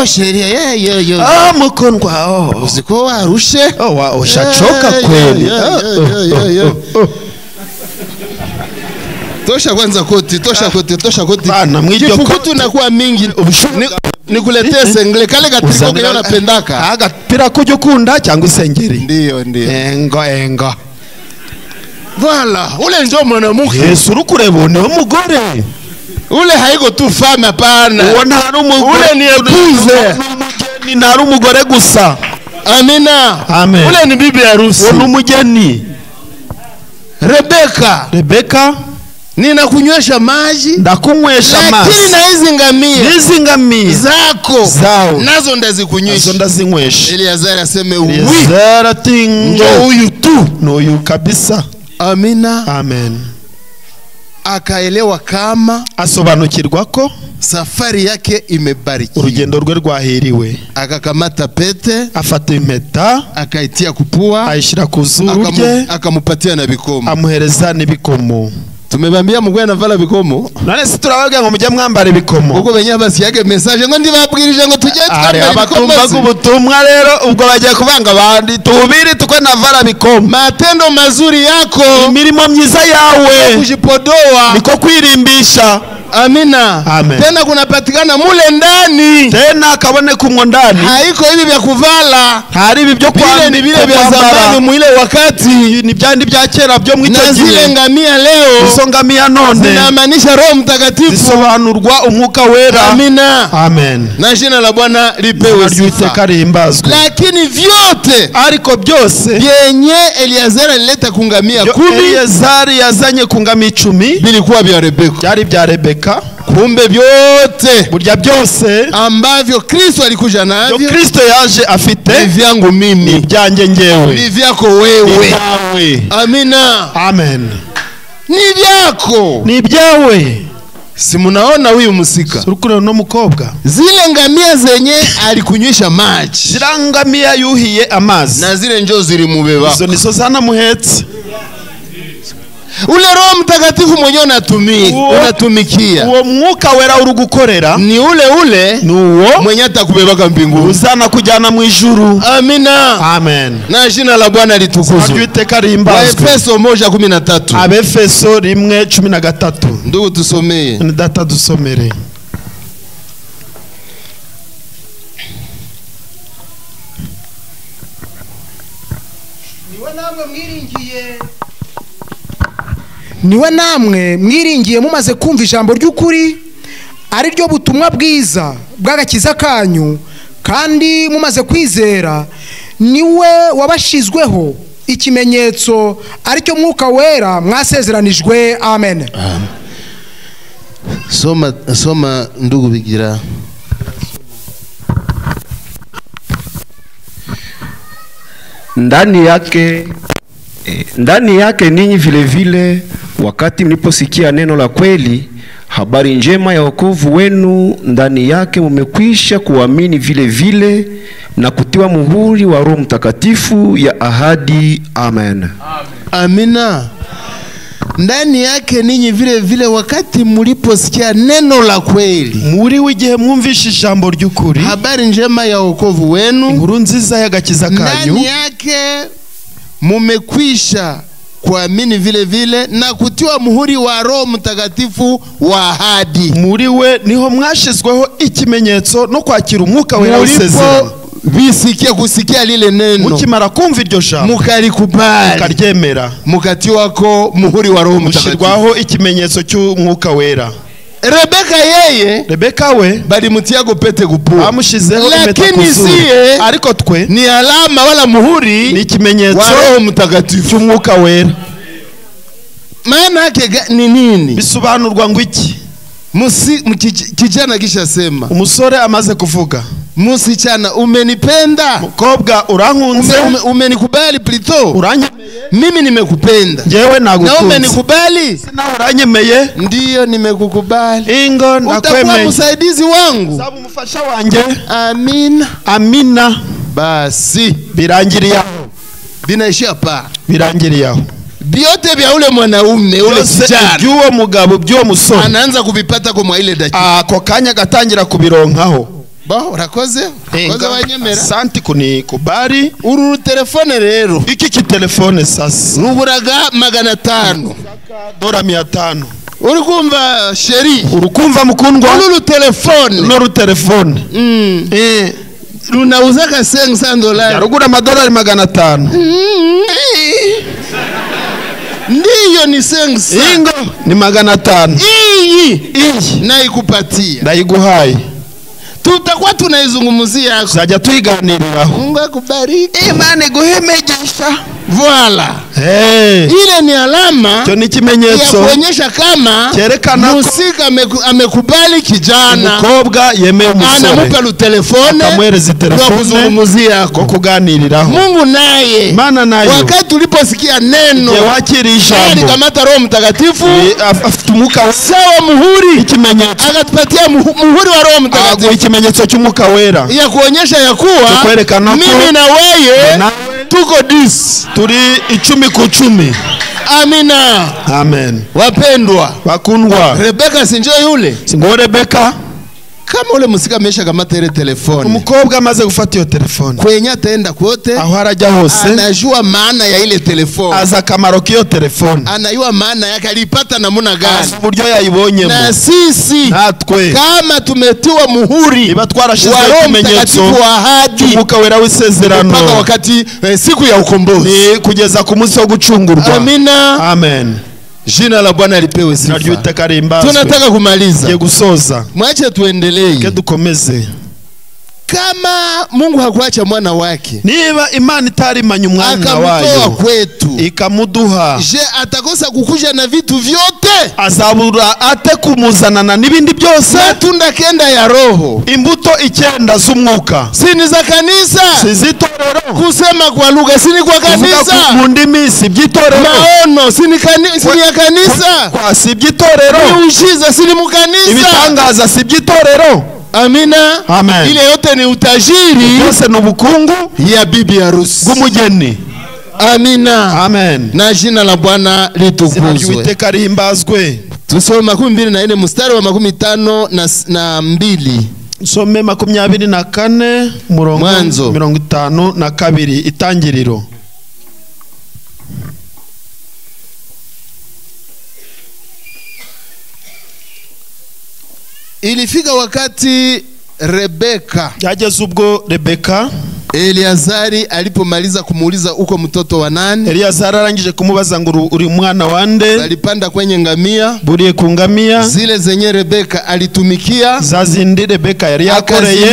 Sheria mukundwa, uziko warushe, ushachoka kweli. Tosha kwanza koti, tosha koti. Bana mwibyo kifukutu nakuwa mingi. Nikuletee sengle kale gatriko kile unapendaka. Agapira kujya ukunda cyangwa isengeri. Ndiyo. Engo. Voilà, ule ndio mwanamke. Yesu urukureba ni umugore. Ule haiko tu femme hapana. Uona hari umugore. Ule ni epuise. Ni ntari umugore gusa. Amina. Amen. Ule ni bibi harusi. Ule umugeni. Rebeka. Ninakunywesha maji, ndakunywesha maji, lakini na hizi ngamia zako nazo ndazinywesha. Eliazari aseme oui, ndio huyu tu, no huyu kabisa. Amina, amen. akaelewa kama asobanukirwa ko safari yake imebarikiwa. urugendo rwe rwahiriwe. Akakamata pete, afata impeta, akaitia kupua, ayishira ku zuru rye, akamupatia na bikomo, amuhereza n'ibikomo. Tumebambia mugwe na vala bikomo. None si turabaga ngo mujye mwambara ibikomo. Uko benya basi yake message ngo ndibabwirije ngo tujye twambara ibikomo. Abatumva ubutumwa rero ubwo bagiye kubanga abandi tubiri tukwe na vala bikomo. Matendo mazuri yako, imirimo myiza yawe, kujipodoa, niko kwirimbisha. Amina. Amen. Tena kunapatikana mule ndani. Tena kabone kumwo ndani. Haiko hivi vya kuvala. Hari ibi byo kwambara. Ni vile vya zamani mwile wakati. Ni byandi bya kera byo mwicyo gihe. Na zile ngamia leo. Izo ngamia none. Zinamaanisha Roho Mtakatifu. Zisobanurwa umwuka wera. Amina. Amen. Na jina la Bwana lipewe sifa. Lakini vyote. Ariko byose. Yenye Eliazari alileta kungamia 10. Eliazari yazanye kungamia 10. Bilikuwa vya Rebeka. Byari bya Rebeka. Kumbe vyote burya byose ambavyo Kristo alikuja navyo, Kristo yaje afite, ni vyangu mimi, ni byanjye ngewe, ni vyako wewe. Amina. Amen. Ni vyako, ni byawe. Si munaona huyu musika surukure no mukobwa, zile ngamia zenye alikunywesha maji, zirangamia yuhiye amazi, na zile njoo zilimubeba, izo nizo zana muhetse. Ule Roho Mtakatifu mwenyewe unatumikia, uwo mwuka wera urugukorera, ni ule nuwo mwenye atakubebaka mbinguni, uzana kujana mu ijuru. Amina. Amen. Na jina la Bwana litukuzwe. Efeso 1:13. Abefeso 1:13. Ndugu tusomee. Ni data dusomere. Niwe namwe mwiringiye mumaze kumva ijambo ry'ukuri, ari ryo butumwa bwiza bw'agakiza kanyu, kandi mumaze kwizera niwe wabashizweho ikimenyetso, ari cyo mwuka wera mwasezeranijwe. Amen. Soma ndugu Bigira. Ndani yake ninyi vile vile, wakati mliposikia neno la kweli, habari njema ya wokovu wenu, ndani yake mumekwisha kuamini vile vile na kutiwa muhuri wa Roho Mtakatifu ya ahadi. Amen. Amina. Ndani yake ninyi vile vile, wakati mliposikia neno la kweli, muri wigihe mwumvisha ijambo ry'ukuri, habari njema ya wokovu wenu, inkuru nziza y'agakiza kanyu, ndani yake mumekwisha kuamini vile vile na kutiwa muhuri wa Roho Mtakatifu wa ahadi. Muri we niho mwashizweho ikimenyetso no kwakira umwuka wera w'isezerano. Bisikia kusikia lile neno, mukimara kumva iryo jambo, mukalikubali, mukaryemera, mukatiwako muhuri wa Roho Mtakatifu, mushirwaho ikimenyetso cy'umwuka wera. Rebeka we balimutiago pete kupua, amushizeho impeta ku lakini siye ariko twe ni alama wala muhuri, ni ikimenyetso wa Roho Mtakatifu cy'umwuka wera. Maana yake ni nini? Bisobanurwa ngo iki? Kijana kisha sema, umusore amaze kuvuga, musichana umenipenda, mukobwa urankunze, umenikubali plito, uranyemeye, mimi nimekupenda, jewe nagukunze, na umenikubali, na uranyemeye, ndiyo nimekukubali, ingo nakwemeye, utakuwa msaidizi wangu, sabu mufasha wanje. Amina. Amina. Basi birangiriye aho, binaishia pa, birangiriye aho. Biote vya ule mwanaume ule kijana, byuwo mugabo byuwo musore anaanza kubipata kwa ile dakika, ako kanya gatangira kubironkaho. Urakoze wanyemera, asante kunikubali. Uru telefone rero, iki telefone sasa ruburaga 500 $500. Urikumva sheri, urukumva mukundwa, uru telefone no telefone runauza ka $500, yarugura $500. Ndiyo ni $500, ingo ni $500. Iyi naikupatia, ndayiguhaye, tutakuwa tunaizungumzia, tuzajya tuyiganiriraho. Mungu akubariki, Imana iguhemegesha Voila. Hey. Ile ni alama Cyo ni kimenyetso ya kuonyesha kama cyerekana musika amekubali kijana, umukobwa yemeye umusore, anamupa telefone, akamwereza telefone kuzungumzia ko kuganiriraho. Mungu naye, Mana nayo, wakati tuliposikia neno, wakiri ijambo, alikamata Roho Mtakatifu, afutumuka sawa muhuri, ikimenyetso, akatupatia muhuri wa Roho Mtakatifu, ikimenyetso cy'umwuka wera, ya kuonyesha ya kuwa mimi na wewe tuko 10, turi 10 ku 10. Amina. Amen. Wapendwa, bakundwa, Rebeka sinjo yule, singo Rebeka, kama ule musika amesha kamata ile telefone, umukobwa amaze gufata iyo telefone, kwenye ataenda kwote, aho arajya hose, anajua maana ya ile telefone, aza kamaro k'iyo telefone, anajua maana yake, alipata namuna gani, uburyo yayibonye. Na sisi natwe kama tumetiwa muhuri, iba twarashize ikimenyetso wa ahadi, umwuka wera w'isezerano, mpaka wakati siku ya ukombozi, ni kugeza ku munsi wo gucungurwa. Amina. Amen. Jina la Bwana lipewe sifa. Tunataka kumaliza. Ye gusoza. Mwache tuendelee. Ke dukomeze. Kama Mungu hakuacha mwana wake, niba Imana itarimanya umwana wayo kwetu, ikamuduha, je atakosa kukuja na vitu vyote? Azabura ate kumuzanana n'ibindi byose? Matunda kenda ya Roho, imbuto 9 z'umwuka, sini za kanisa, sizitorero, kusema kwa lugha sini kwa kanisa, mu ndimi si byitorero, maono sini ya kanisa, kwa si byitorero, miujiza sini mu kanisa, ibitangaza si byitorero. Amina. Amen. Ile yote ni utajiri, yose ni ubukungu ya bibi harusi bw'umugeni. Amina. Amen. Na jina la Bwana litukuzwe. Iteka rihimbazwe. Tusome 24 mstari wa 52. Some 24 murongo 52 itangiriro. Ilifika wakati Rebeka, yageze ubwo Rebeka, Eliazari alipomaliza kumuuliza uko mtoto wa nani, Eliazari arangije kumubaza ngo uri mwana wande, alipanda kwenye ngamia, buriye ku ngamia zile zenye Rebeka alitumikia, zazindi Rebeka yari yakoreye,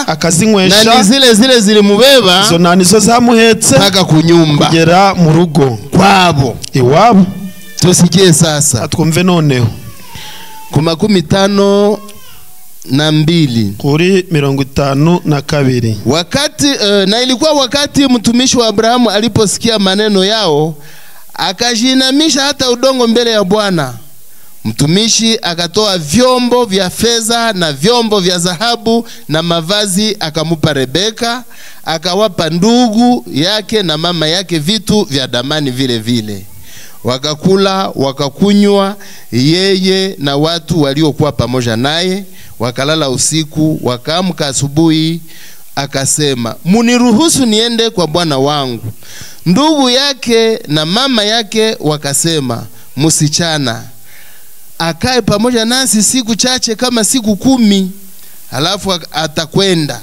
akazinywesha, na zile zilimubeba, zo nanizo zamuhetse mpaka kunyumba, kugera mu rugo kwabo, iwabo. Tusikie sasa, atwumve noneho ku 52 kuri 52. Wakati na ilikuwa wakati mtumishi wa Abrahamu aliposikia maneno yao, akajinamisha hata udongo mbele ya Bwana. Mtumishi akatoa vyombo vya fedha na vyombo vya dhahabu na mavazi, akamupa Rebeka, akawapa ndugu yake na mama yake vitu vya damani vile vile. Wakakula wakakunywa, yeye na watu waliokuwa pamoja naye, wakalala usiku. Wakaamka asubuhi, akasema, muniruhusu niende kwa bwana wangu. Ndugu yake na mama yake wakasema, msichana akae pamoja nasi siku chache kama siku 10, halafu atakwenda.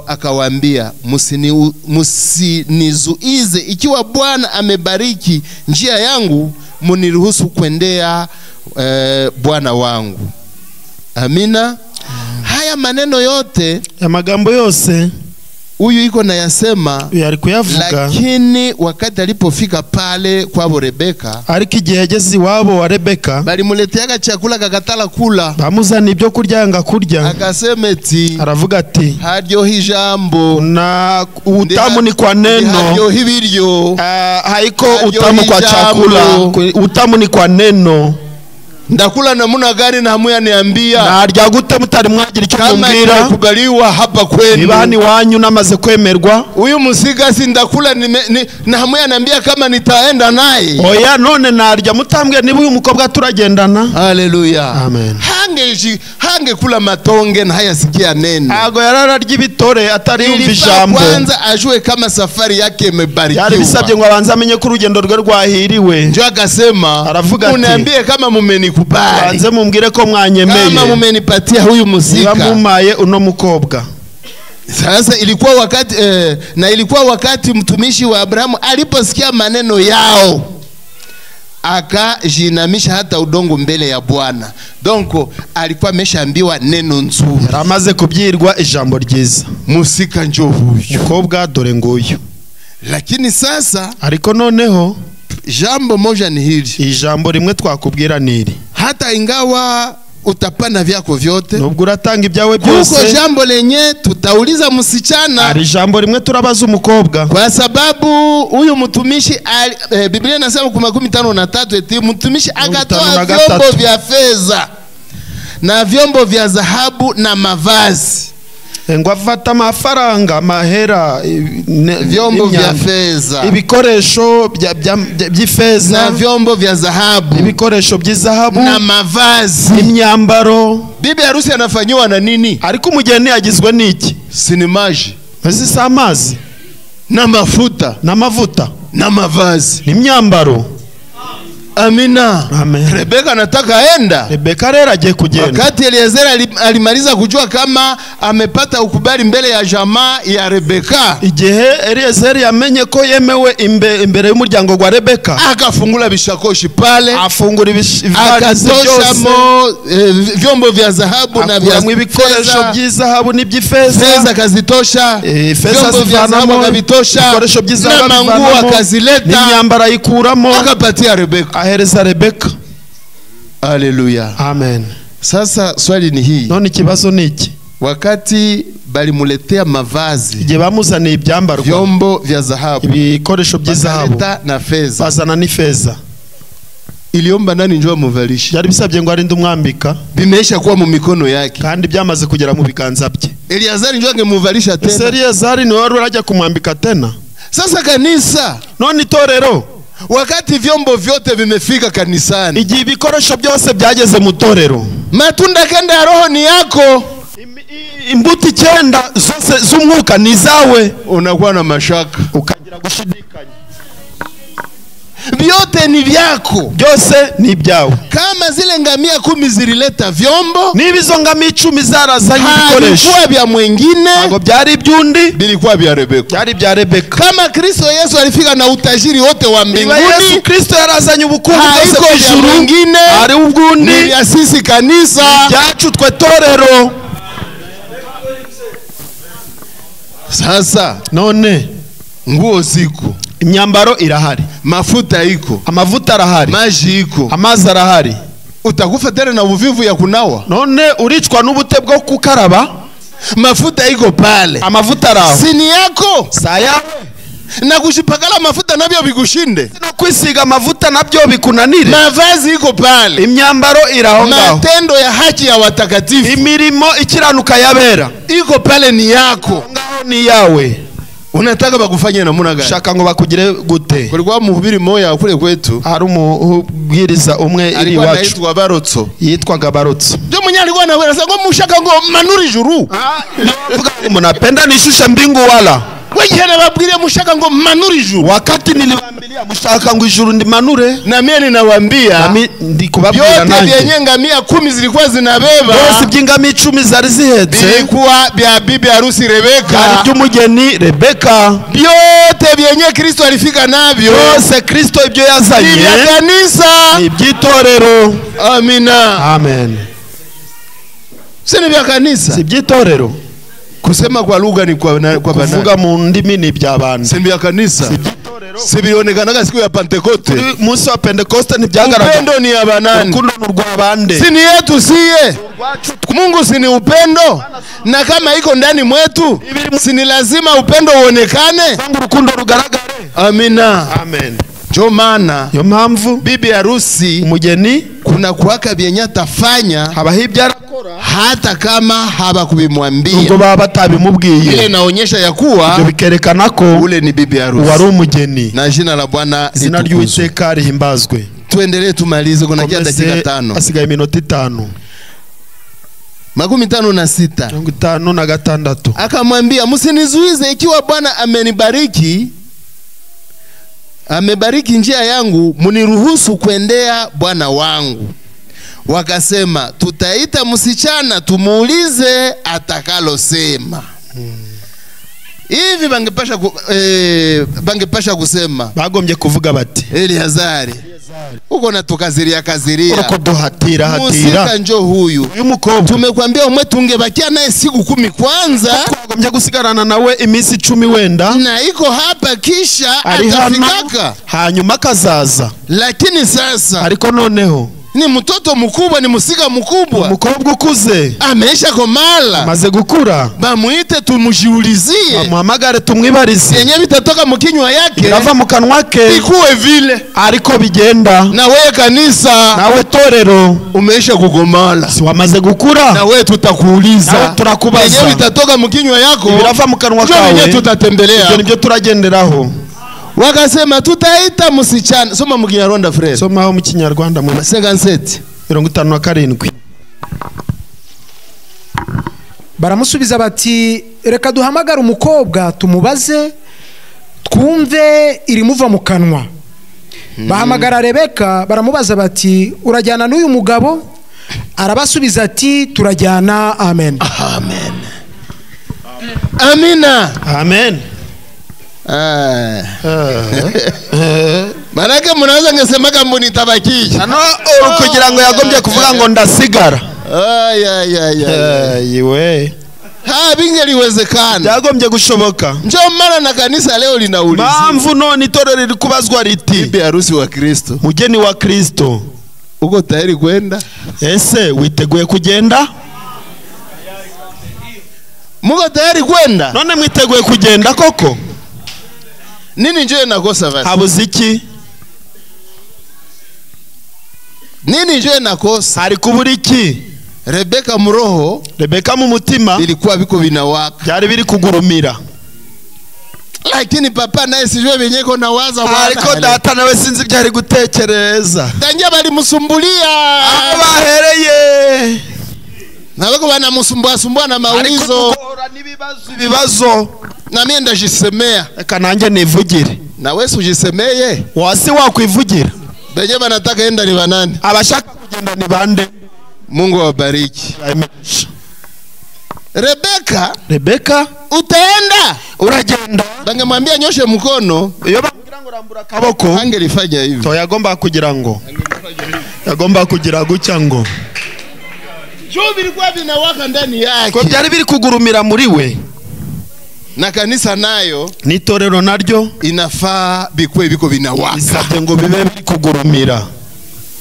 Akawaambia, msinizuize, ikiwa Bwana amebariki njia yangu, muniruhusu kuendea bwana wangu. Amina. Haya maneno yote ya magambo yose huyu iko na yasema, yari kuyavuga, lakini wakati alipofika pale kwa Rebeka, ariko igihe yageze iwabo wa Rebeka, balimuleteaga chakula kakatala kula, bamuzana ibyo kurya yanga kurya, akasema ati, aravuga ati, haryohi ijambo na utamu ni kwa neno, haryohi biryo, haiko utamu kwa chakula, utamu ni kwa neno. Ndakula namuna gani na hamu yaniambia, na arya gute mutari mwagira icyo kumbwira, kama kubaliwa hapa kwenu, ibani wanyu namaze kwemerwa. Uyu musiga si ndakula na hamu yaniambia kama nitaenda naye. Oya, none narya mutambwe niba uyu mukobwa turagendana. Haleluya. Amen. Hange kula matonge na haya sikia neno, ago yararya ibitore atari yumva ijambo. Kwanza ajue kama safari yake imebarikiwa, yari bisabye ngo abanze amenye ko urugendo rwe rwahiriwe. Ndio akasema, aravuga ati, uniambie kama mumenikubali, banze mumbwire ko mwanyemeye, kama mumenipatia huyu musika, mumaye uno mukobwa. Sasa ilikuwa wakati na ilikuwa wakati mtumishi wa Abrahamu aliposikia maneno yao, akajinamisha hata udongo mbele ya Bwana. Donc alikuwa ameshaambiwa neno nzuri, amaze kubyirwa ijambo ryiza. Musika njoo huyu, mukobwa dore nguyu. Lakini sasa ariko noneho jambo moja ni hili, ijambo rimwe twakubwira niri, hata ingawa utapana vyako vyote, nubwo uratanga ibyawe kuko byose, jambo lenye tutauliza msichana, ari jambo rimwe turabaza umukobwa, kwa sababu huyu mtumishi Biblia inasema kwa 13 eti mtumishi akatoa vyombo vya fedha na vyombo vya dhahabu na mavazi. ngo afata amafaranga, mahera, vyombo vya fedha, ibikoresho by'ifeza na vyombo vya dhahabu, ibikoresho by'izahabu na mavazi, imyambaro. Bibi harusi anafanywa na nini? Ariko umugeni yagizwe niki? Sinimaji, ese amazi na mafuta na mavazi, ni imyambaro. Amina. Amen. Rebeka anataka enda. Rebeka rero agiye kugenda. Wakati Eliezer alimaliza kujua kama amepata ukubali mbele ya jamaa ya Rebeka, igihe Eliezer yamenye ko yemewe imbere y'umuryango wa Rebeka, akafungula bishakoshi pale, afungura akatosha vyombo vya dhahabu na vya ibikoresho by'izahabu n'iby'ifeza, feza akazitosha, vyombo vya dhahabu akabitosha, ibikoresho by'izahabu na manguo akazileta, n'imyambaro ayikuramo, akapatia Rebeka, ahereza Rebeka. Haleluya. Amen. Sasa swali ni hii, none ikibazo ni iki? Wakati balimuletea mavazi, igihe bamuzaniye ibyambarwa, vyombo vya dhahabu, ibikoresho by'izahabu na feza, bazana n'ifeza, iliomba nani njoo amuvalishe? byari bisabye ngo arinde umwambika, bimeisha kuwa mu mikono yake kandi byamaze kugera mu biganza bye. Eliazari njoo angemuvalisha tena. Eliazari ni wari urajya kumwambika tena. Sasa kanisa, none itorero, wakati vyombo vyote vimefika kanisani, igihe ibikoresho byose byageze mu torero, matunda kenda ya roho ni yako, imbuto 9 zose z'umwuka ni zawe, unakuwa na mashaka, ukagira gushidikanya. Vyote ni vyako, byose ni byawe. Kama zile ngamia 10 zilileta vyombo, nibizo ngamia 10 zarazanye ibikoresho, halikuwa vya mwingine, ngo byari ibyundi, bilikuwa vya Rebeka. byari bya Rebeka. Kama Kristo Yesu alifika na utajiri wote wa mbinguni, Yesu Kristo yarazanye ubukungu bwose kwa ijuru, mwingine, ari ubwundi, ni ya sisi kanisa, byacu twe torero. Sasa none nguo ziko, imyambaro irahari, mafuta iko, amavuta arahari, maji iko, amazi arahari, utakufa tena na uvivu ya kunawa? None uricwa n'ubute bwo kukaraba? Mafuta iko pale, amavuta araho, sini yako saya na kushipakala mafuta nabyo bigushinde, no kwisiga amavuta nabyo bikunanire. Mavazi iko pale, imyambaro iraho ngaho, matendo ya haki ya watakatifu, imirimo ikiranuka yabera iko pale, ni yako ngaho, ni yawe. Unataka bakufanye namuna gani? Shaka ngo bakugire gute? Kulikuwa muhubiri moya kule kwetu, hari umubwiriza umwe iri wacu yitwa Barotso, yitwaga Barotso. Ndio mwenye alikuwa na wewe sasa, ngo mushaka ngo manuri juru, mnapenda nishushe mbingu wala wengine wabwire mushaka ngo manuri juru, wakati niliwaambia mushaka ngo ijuru ndi manure, na mimi ninawaambia, nami ndikubabwira nanjye yote vyenye ngamia 10 zilikuwa zinabeba, bose by'ingamia 10 zari zihetse, bilikuwa bya bibi harusi Rebeka, ari by'umugeni Rebeka, byote vyenye Kristo alifika navyo, bose Kristo ibyo yazanye ni ya kanisa, ni by'itorero. Amina. Amen. Si ni vya kanisa, si by'itorero. Kusema kwa lugha ni kwa banani, kuvuga mu ndimi ni by'abantu, si vya kanisa, si bilionekanaga siku ya Pentekoste, munsi wa Pentekoste ntibyagaragara. Upendo ni ya banani, urukundo n'urwa bande, si ni yetu siye. Mungu si ni upendo, na kama iko ndani mwetu, si ni lazima upendo uonekane, urukundo rugaragare. Amina. Amen. Ndio maana yo mpamvu bibi harusi, umugeni, kuna kuwaka byenye tafanya habaho ibyo arakora hata kama habakubimwambia, ubwo baba batabimubwiye. Ile inaonyesha ya kuwa ibyo bikerekana ko ule ni bibi harusi, wari umugeni. Na jina la Bwana izina ry'Uwiteka rihimbazwe. Tuendelee tumalize, kuna dakika 5, asigaye iminota 5. 56 56. Akamwambia, msinizuize, ikiwa Bwana amenibariki, amebariki njia yangu, muniruhusu kuendea bwana wangu. Wakasema, tutaita msichana tumuulize atakalosema. Hivi bangepasha kusema, bagombye kuvuga bati, Eliazari uko natukaziria kaziria uko duhatira hatira musika njo huyu uyu mukobwa tumekwambia umwe tungebakia naye siku 10 kwanza twagombye gusigarana nawe iminsi 10 wenda na iko hapa kisha ari hano atafikaka hanyuma kazaza lakini sasa ariko noneho ni mtoto mkubwa ni musika mkubwa umukobwa ukuze ameisha komala maze gukura bamuite tumujiulizie bamuhamagare tumwibarize yenye bitatoka mu kinywa yake birava mu kanwa ke ikuwe vile ariko bigenda na wewe kanisa nawe torero umeisha kugomala si wamaze gukura na wewe tutakuuliza nawe turakubaza yenye bitatoka mu kinywa yako birava mu kanwa kawe kawe tutatembelea ibyo nibyo turagenderaho wakasema tutaita musichana soma mu Kinyarwanda frere somaho mu Kinyarwanda mu 57 57 baramusubiza bati reka duhamagara umukobwa tumubaze twumve irimuva mu kanwa bahamagara Rebeka baramubaza bati urajyana n'uyu mugabo arabasubiza ati turajyana amen amen amina amen Maraka mnaweza ngesema kama nitabakisha. Ano kugira ngo yagombye kuvuga ngo ndasigara. Yiwe. Bingeliwezekana. Yagombye gushoboka. Njoo mara na kanisa leo linauliza. Mpamvu none itorero riri kubazwa riti. Bibi harusi wa Kristo. Mugeni wa Kristo. Uko tayari kwenda? Ese witeguye kugenda? Muko tayari kwenda? None mwiteguye kugenda koko? Nini njoo nakosa basi? Habuziki? Nini njoo nakosa? Hari kuburiki? Rebeka muroho, Rebeka mu mutima bilikuwa biko binawaka. Byari biri kugurumira. Lakini papa naye sijue benyeko nawaza bwana. Ariko data nawe sinzi byari gutekereza. Tangia bali musumbulia. Abahereye. Nabako banamusumbua na maulizo. Ibibazo. Na mimi ndajisemea. Eka nanjye nivugire. Na wewe ujisemeye? Wasi wakwivugira. Benye banataka enda ni banani? Abashaka kugenda ni bande? Mungu awabariki. Rebeka utaenda? Uragenda? Bangemwambia nyoshe mkono. Iyo bamubwira ngo rambura kaboko. Angelifanya hivi. To yagomba kugira ngo. Yagomba kugira gucya ngo. Jo bilikuwa binawaka ndani yake. Ko byari biri kugurumira muri we. Na kanisa nayo nitorero naryo inafaa bikwe biko binawaka. Isabye ngo bibe biri kugurumira.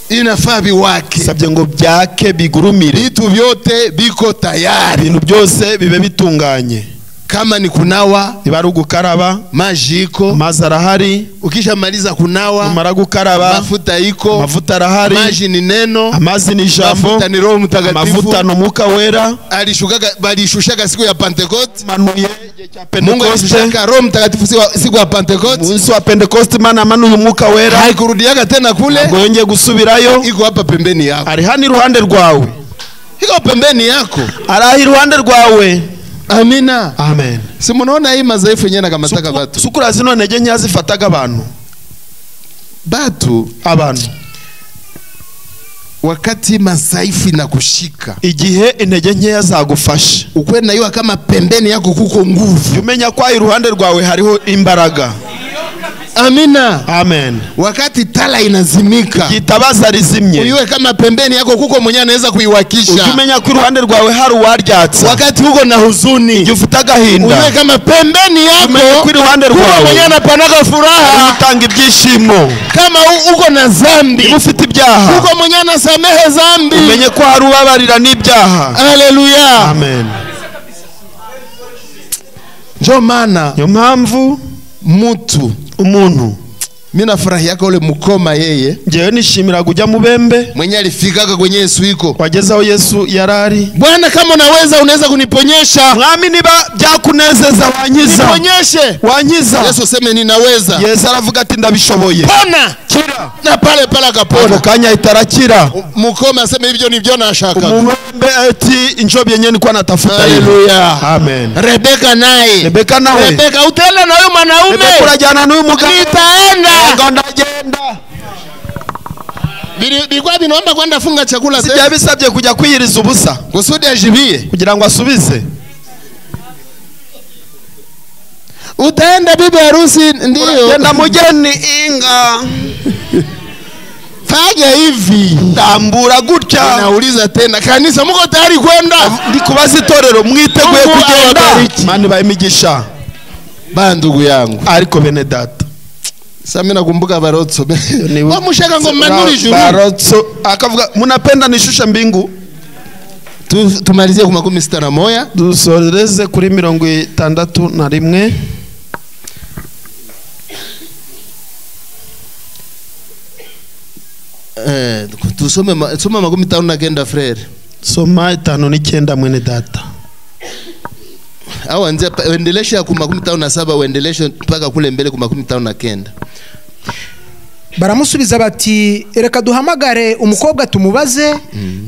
Inafaa biwake. Isabye ngo byake bigurumire. Vitu vyote biko tayari. Ibintu byose bibe bitunganye. Kama ni kunawa, ibaru gukaraba, maji iko, mazi arahari. Ukisha maliza kunawa, umara gukaraba, mafuta iko, mafuta arahari. Maji ni neno, amazi ni ijambo, mafuta ni Roho Mtakatifu, mafuta no mwuka wera. Balishushaga siku ya Pentecost, manuye Mungu alishushaga Roho Mtakatifu siku ya Pentecost. Munsi wa Pentecost mana manuye mwuka wera. Haikurudiaga tena kule. Ngongeye gusubirayo. Iko hapa pembeni yako. Ari hani ruhande rwawe. Iko pembeni yako. Arahi ruhande rwawe. Amina. Amen. Si munaona hii madhaifu yenyewe nakamataka watu. Sukura zino ntege nke zifataga abantu. Wakati madhaifu na kushika. Igihe intege nke zagufasha. Ukwenda hiyo kama pembeni yako kuko nguvu. Umenya kwa iruhande rwawe hariho imbaraga. Amina. Amen. Wakati tala inazimika. Kitabaza rizimye. Uiwe kama pembeni yako kuko mwenye anaweza kuiwakisha. Umenya kwa iruhande rwawe hari uwaryatsa. Wakati huko na huzuni. Ufitaga hinda. Uiwe kama pembeni yako. Umenya kwa iruhande rwawe. Mwenye anapanaga furaha. Utanga ibyishimo. Kama uko na zambi. Ufite ibyaha. Uko mwenye anasamehe zambi. Umenye kwa hari ubabarira n'ibyaha. Haleluya. Amen. Ndio maana. Yo mpamvu umuntu mimi nafurahi yako ule mukoma yeye. Njewe nishimira kujya mubembe. Mwenye alifikaga kwenye Yesu iko. Wagezaho Yesu yarari. Bwana kama unaweza kuniponyesha. Mwami niba byakunezeza wanyiza. Niponyeshe. Wanyiza. Yesu seme ninaweza. Yesu aravuga ati ndabishoboye. Pona. Kira. Na pale akapona. Kanya itarakira. Mukoma aseme hivyo nivyo nashaka. Umubembe ati injobi yenyewe nilikuwa natafuta. Haleluya. Amen. Rebeka naye. Rebeka utaenda na huyo mwanaume. Rebeka urajana n'uyu mugabo. Nitaenda. Ndagenda. Bilikuwa binaomba kwenda funga chakula tena. Sijya bisabye kujya kwiyiriza ubusa. Kusudi ajibie. Kugira ngo asubize. Utaenda bibi harusi ndio. Ugenda mugeni inga. Fanya hivi. Tambura gutya. Nauliza tena, kanisa mko tayari kwenda? Ndikubaza itorero mwiteguye kugenda? Mani bayimigisha. Bandugu yangu. Ariko bene data. Sasa nakumbuka Barotso. Wamushaka ngo manuri juru. Barotso akavuga munapenda nishusha mbingu. Tumalizie ku 61. Dusoreze kuri 61. Tusome soma 59 frere. Soma 59 mwene data. Au anza uendelesha ku 57 uendelesha mpaka kule mbele ku 59. Baramusubiza bati reka duhamagare umukobwa tumubaze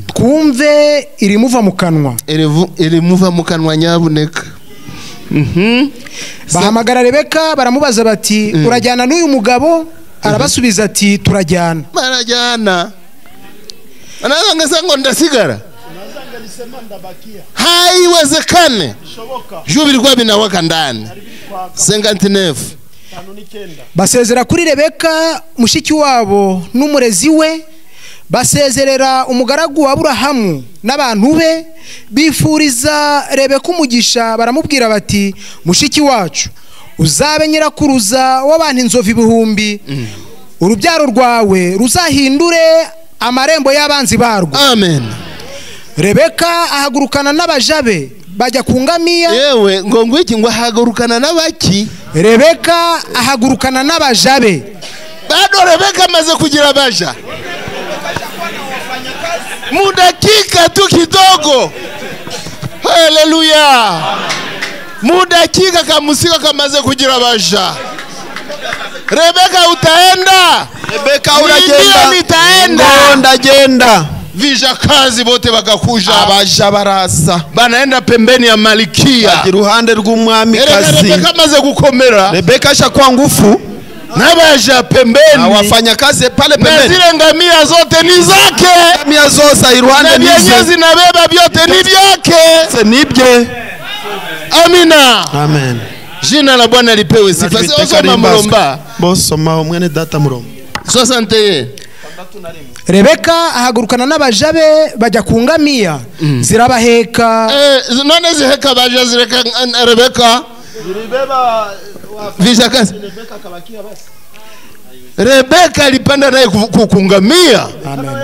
twumve irimuva mu kanwa. Irimuva mu kanwa nyabuneka. Bahamagara Rebeka baramubaza bati urajyana n'uyu mugabo? Arabasubiza ati turajyana. Barajyana. Anazanga ngo ndasigara. Haiwezekane. Jubiri binawaka ndani. 59. Basezera kuri Rebeka mushiki wabo n'umurezi we, basezerera umugaragu wa Aburahamu n'abantu be, bifuriza Rebeka umugisha. Baramubwira bati mushiki wacu uzabe nyirakuruza w'abantu inzovu ibihumbi, urubyaro rwawe ruzahindure amarembo y'abanzi barwo. Amen. Rebeka ahagurukana n'abajabe bajya ku ngamiya. Yewe ngo ngwiki ngo ahagurukana n'abaki? Rebeka ahagurukana n'abajabe. Bado Rebeka amaze kugira abaja mu dakika tu kidogo. Haleluya. Mu dakika kamusika kamaze kugira abaja. Rebeka utaenda? Rebeka uragenda? Nitaenda. Ndagenda. Vija kazi bote bakakuja. Abaja baraza. Banaenda pembeni ya Malikia. Iruhande rw'umwami kazi. Rebeka amaze gukomera. Rebeka asha kwa ngufu. Nabaja pembeni. Wafanya kazi pale pembeni. Na zile ngamia zote ni zake. Ngamia zote iruhande nizo. Na vyenye zinabeba vyote ni vyake. Nibye. Amina. Amen. Jina la Bwana lipewe sifa. Soma Mulomba. Bosoma mwene data Mulomba. 61. Rebeka ahagurukana n'abajabe bajya ku ngamiya. Zirabaheka. None ziheka baje zireka Rebeka. Vishakazi. Rebeka alipanda naye kukungamia. Amen.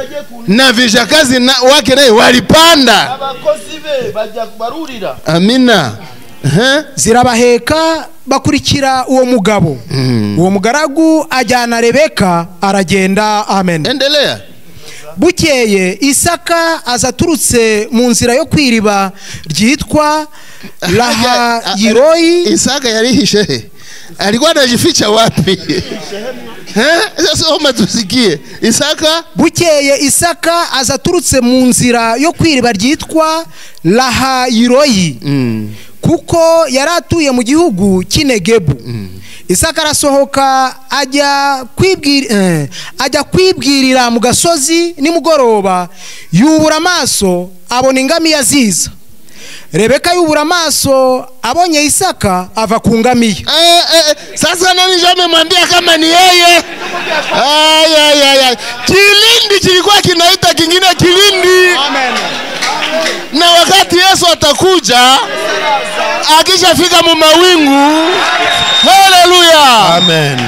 Na vishakazi wake naye walipanda. Abakozi be bajya kubarurira. Amina. Zirabaheka bakurikira uwo mugabo. Uwo mugaragu ajyana Rebeka aragenda. Amen. Endelea. Bukeye Isaka azaturutse mu nzira yo kwiriba ryitwa Lahayiroyi. Isaka yarihishe. Alikuwa anajificha wapi? Sasa soma tusikie. Isaka. Bukeye Isaka azaturutse mu nzira yo kwiriba ryitwa Lahayiroyi. Kuko yaratuye mu gihugu cy'Inegebu. Isaka arasohoka ajya kwibwirira mu gasozi nimugoroba, yubura amaso abona ingamiya ziza. Rebeka yubura amaso abonye Isaka ava ku ngamiya. Sasa nani jame mwambia kama ni yeye? Kilindi kilikuwa kinaita kingine kilindi. Amen. Na wakati Yesu atakuja akishafika mu mawingu. Haleluya. Amen.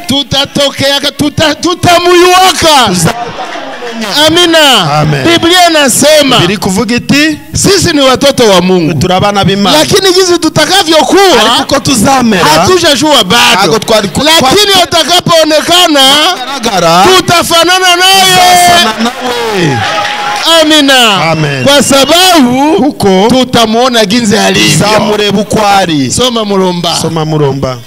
Tutatokea tutamuyuaka. Amina. Amen. Biblia inasema biri kuvuga iti sisi ni watoto wa Mungu. Turabana b'Imana. Lakini jinsi tutakavyokuwa uko tuzamera hatujajua bado. Lakini atakapoonekana tutafanana naye. Amina. Amen. Kwa sababu huko tutamuona jinsi alivyo. Zamureba uko ari. Soma Mulomba. Soma Mulomba.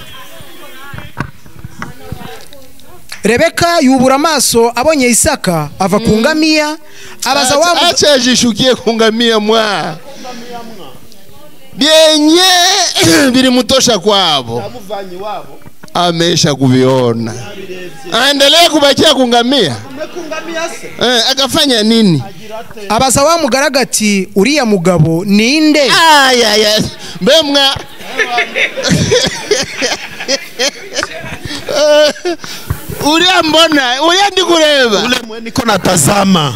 Rebeka yubura amaso abonye Isaka ava ku ngamiya, abaza wa acha jishukie ku ngamiya mwa byenye bilimutosha kwabo. Amesha kuviona. Aendelea kubakia ku ngamia. Akafanya nini? Abaza wa mugaraga ati uriya mugabo ninde? Ulia mbona? Ulia ndikureba. Ule mwe niko natazama.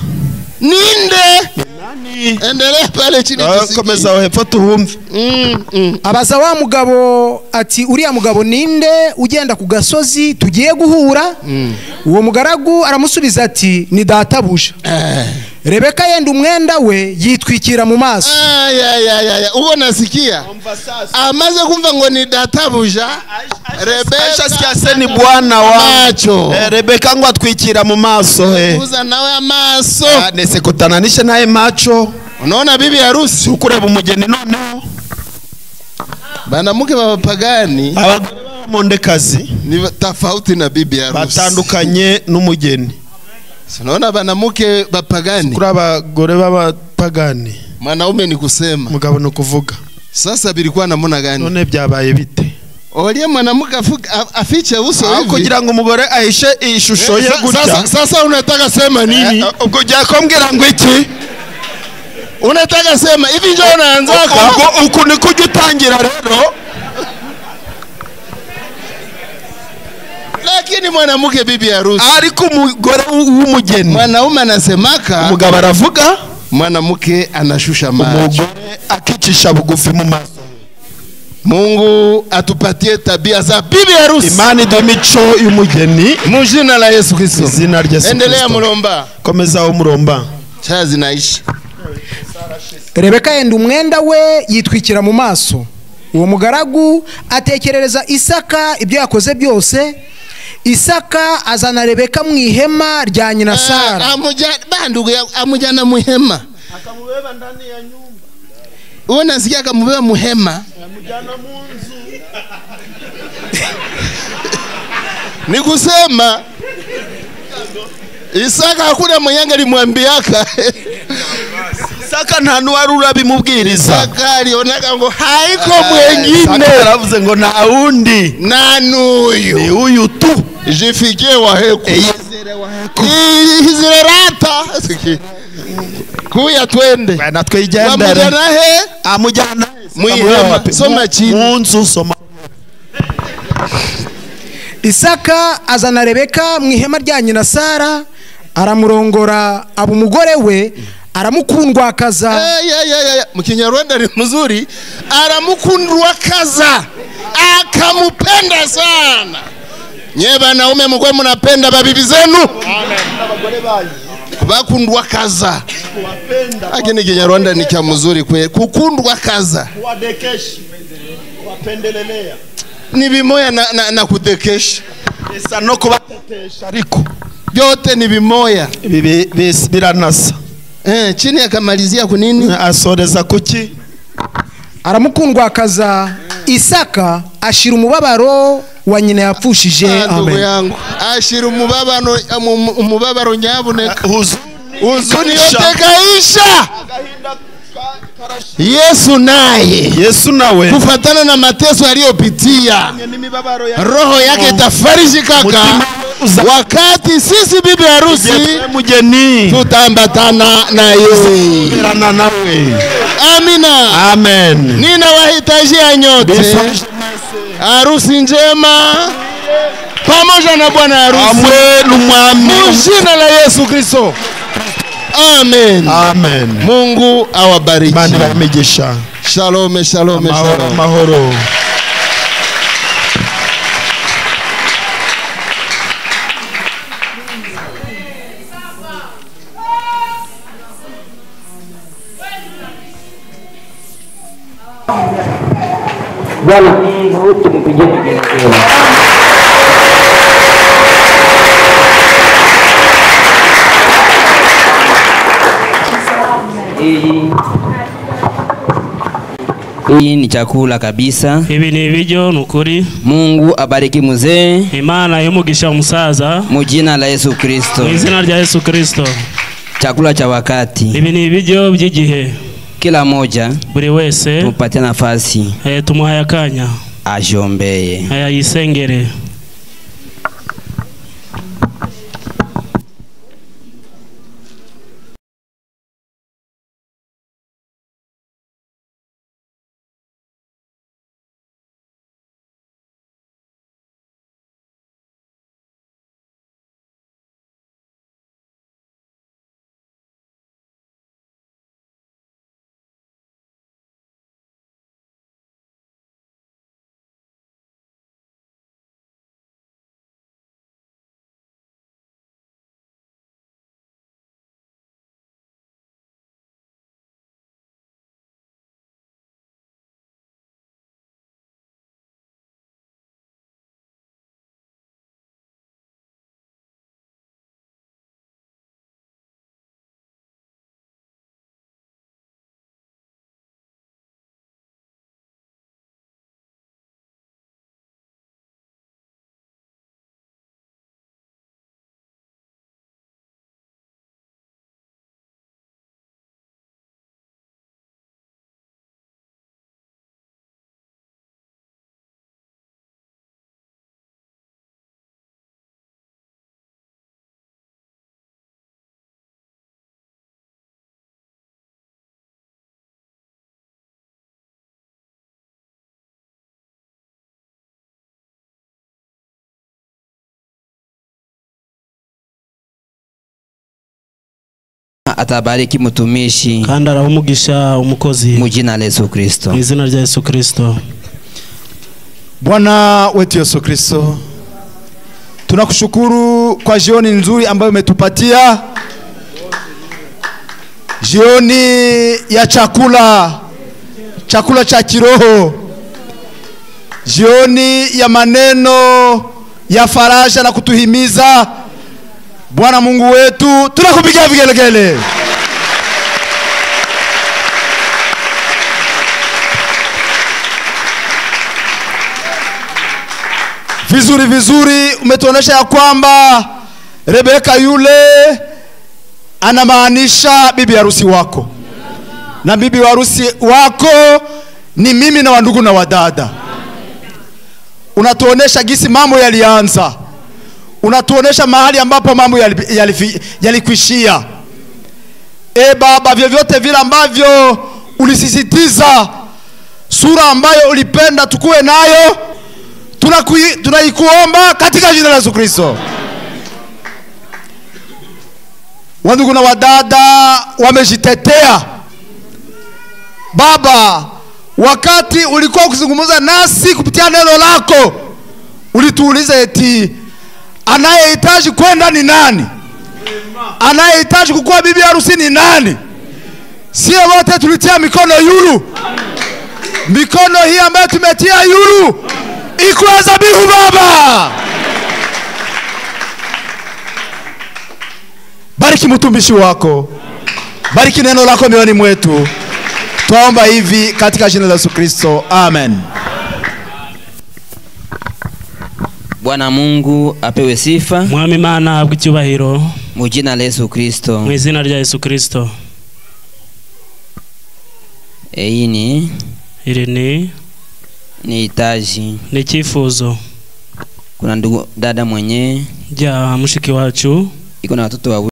Ninde? Nani? Endelea pale chini tusiki. Komeza hepfo tuhumve. Abaza wa mugabo ati uriya mugabo ninde ugenda ku gasozi tugiye guhura. Uwo mugaragu aramusubiza ati ni databuja. Rebeka yenda umwenda we yitwikira mu maso. Uko nasikia? Amaze kumva ngo ni databuja. Rebeka sikiase ni bwana wa macho. Rebeka ngo atwikira mu maso Uza nawe amaso. Nese kutananisha naye macho. Unaona bibi harusi ukureba umugeni noneho. Banamuke b'abapagani abagore b'abamondekazi ni tofauti na bibi harusi. Batandukanye n'umugeni. Unaona banamuke bapagani kuri abagore b'abapagani. Mwanaume ni kusema, mugabo no kuvuga. Sasa bilikuwa namuna gani? None byabaye bite? Oliye mwanamuke afiche uso hivi kugira ngo umugore ahishe ishusho ye gutya. Sasa unataka sema nini? Ubwo jakombwira ngo iki? Unataka sema hivi njoo unaanzaka uku niko utangira rero. Lakini mwanamuke bibi harusi ariko umugore w'umugeni, mwanaume anasemaka, umugabo aravuga, mwanamke anashusha macho, umugore akicisha bugufi mu maso. Mungu atupatie tabia za bibi harusi. Imani do mico y'umugeni mu jina la Yesu Kristo. Zina rya Yesu. Endelea mulomba. Komeza umuromba. Cha zinaisha. Rebeka yenda umwenda we yitwikira mu maso. Uwo mugaragu atekerereza Isaka ibyo yakoze byose. Isaka azana Rebeka mu ihema rya nyina Sara. Amujana mu ihema. Akamubeba ndani ya nyumba. Uona sikia akamubeba mu ihema. Amujana mu nzu. Ni kusema Isaka hakuna mwenye alimwambiaka. Isaka nta nuwarura bimubwiriza. Isaka alionaka ngo haiko mwengine. Aravuze ngo na undi. Nani uyu? Ni uyu tu. Jifikie waheko. Izirata. Kuya twende. Bana twijendere. Amujana he? Amujana. Muihema. Soma chini. Munzu soma. Isaka azana Rebeka mu ihema rya nyina Sara, aramurongora aba umugore we, aramukundwakaza. Mu Kinyarwanda ni mzuri. Aramukundwakaza, akamupenda sana. Nyeba naume mkwe mnapenda babibi zenu? Amen. Bakundwakaza. Lakini Kinyarwanda ni kya mzuri kwe. Kukundwakaza. Kuwadekeshi. Kuwapendelelea. Ni bimoya na kudekesha. Esa no kubatetesha ariko byote ni bimoya. Biranasa. Chini akamalizia kunini? Asoreza kuki? Aramukundwakaza. Isaka ashira umubabaro wa nyina yapfushije. Amen. Yangu ashira umubabaro nyabuneka. Huzuni yote kaisha. Yesu nawe kufatana na mateso aliyopitia, roho yake tafariji kaka. Wakati sisi bibi harusi tutaambatana naye. Amina. Amen. Ninawahitajia nyote harusi njema pamoja na bwana harusi. Mu jina la Yesu Kristo. Amen. Amen. Mungu awabariki. Bani bamejesha. Shalom, shalom, shalom. Mahoro. Bwana Mungu tumpigie kelele. Hii ni chakula kabisa. Hivi ni ibiryo nukuri. Mungu abariki muzee. Imana yumugisha umusaza. Mu jina la Yesu Kristo. Mu izina rya Yesu Kristo. Chakula cha wakati. Hivi ni ibiryo by'igihe. Kila moja buri wese tupatie nafasi. Tumuhaye akanya. Ajombeye. Yisengere. na atabariki mtumishi kandi arahumugisha umukozi mu jina la Yesu Kristo. mu izina rya Yesu Kristo. Bwana wetu Yesu Kristo, tunakushukuru kwa jioni nzuri ambayo umetupatia, jioni ya chakula cha kiroho, jioni ya maneno ya faraja na kutuhimiza. Bwana Mungu wetu, tunakupigia vigelegele. Vizuri umetuonesha ya kwamba Rebeka yule anamaanisha bibi harusi wako, na bibi harusi wako ni mimi na wandugu na wadada. Unatuonesha gisi mambo yalianza, unatuonesha mahali ambapo mambo yalikuishia. Baba, vyovyote vile ambavyo ulisisitiza, sura ambayo ulipenda tukue nayo, tunaikuomba katika jina la Yesu Kristo. Wandugu na wadada wamejitetea. Baba, wakati ulikuwa ukizungumza nasi kupitia neno lako, ulituuliza eti anayehitaji kwenda ni nani? Anayehitaji kukuwa bibi harusi ni nani? Sio wote tulitia mikono yulu. Mikono hii ambayo tumetia yulu ikuwe zabihu. Baba, bariki mtumishi wako, bariki neno lako mioyoni mwetu. Tuomba hivi katika jina la Yesu Kristo, amen. Bwana Mungu apewe sifa. Mwami Mana ahabwe icyubahiro mu jina la Yesu Kristo. mu izina rya Yesu Kristo. Iri ni hitaji, ni cyifuzo. Kuna ndugu dada mwenye ja mushiki wacu iko na watoto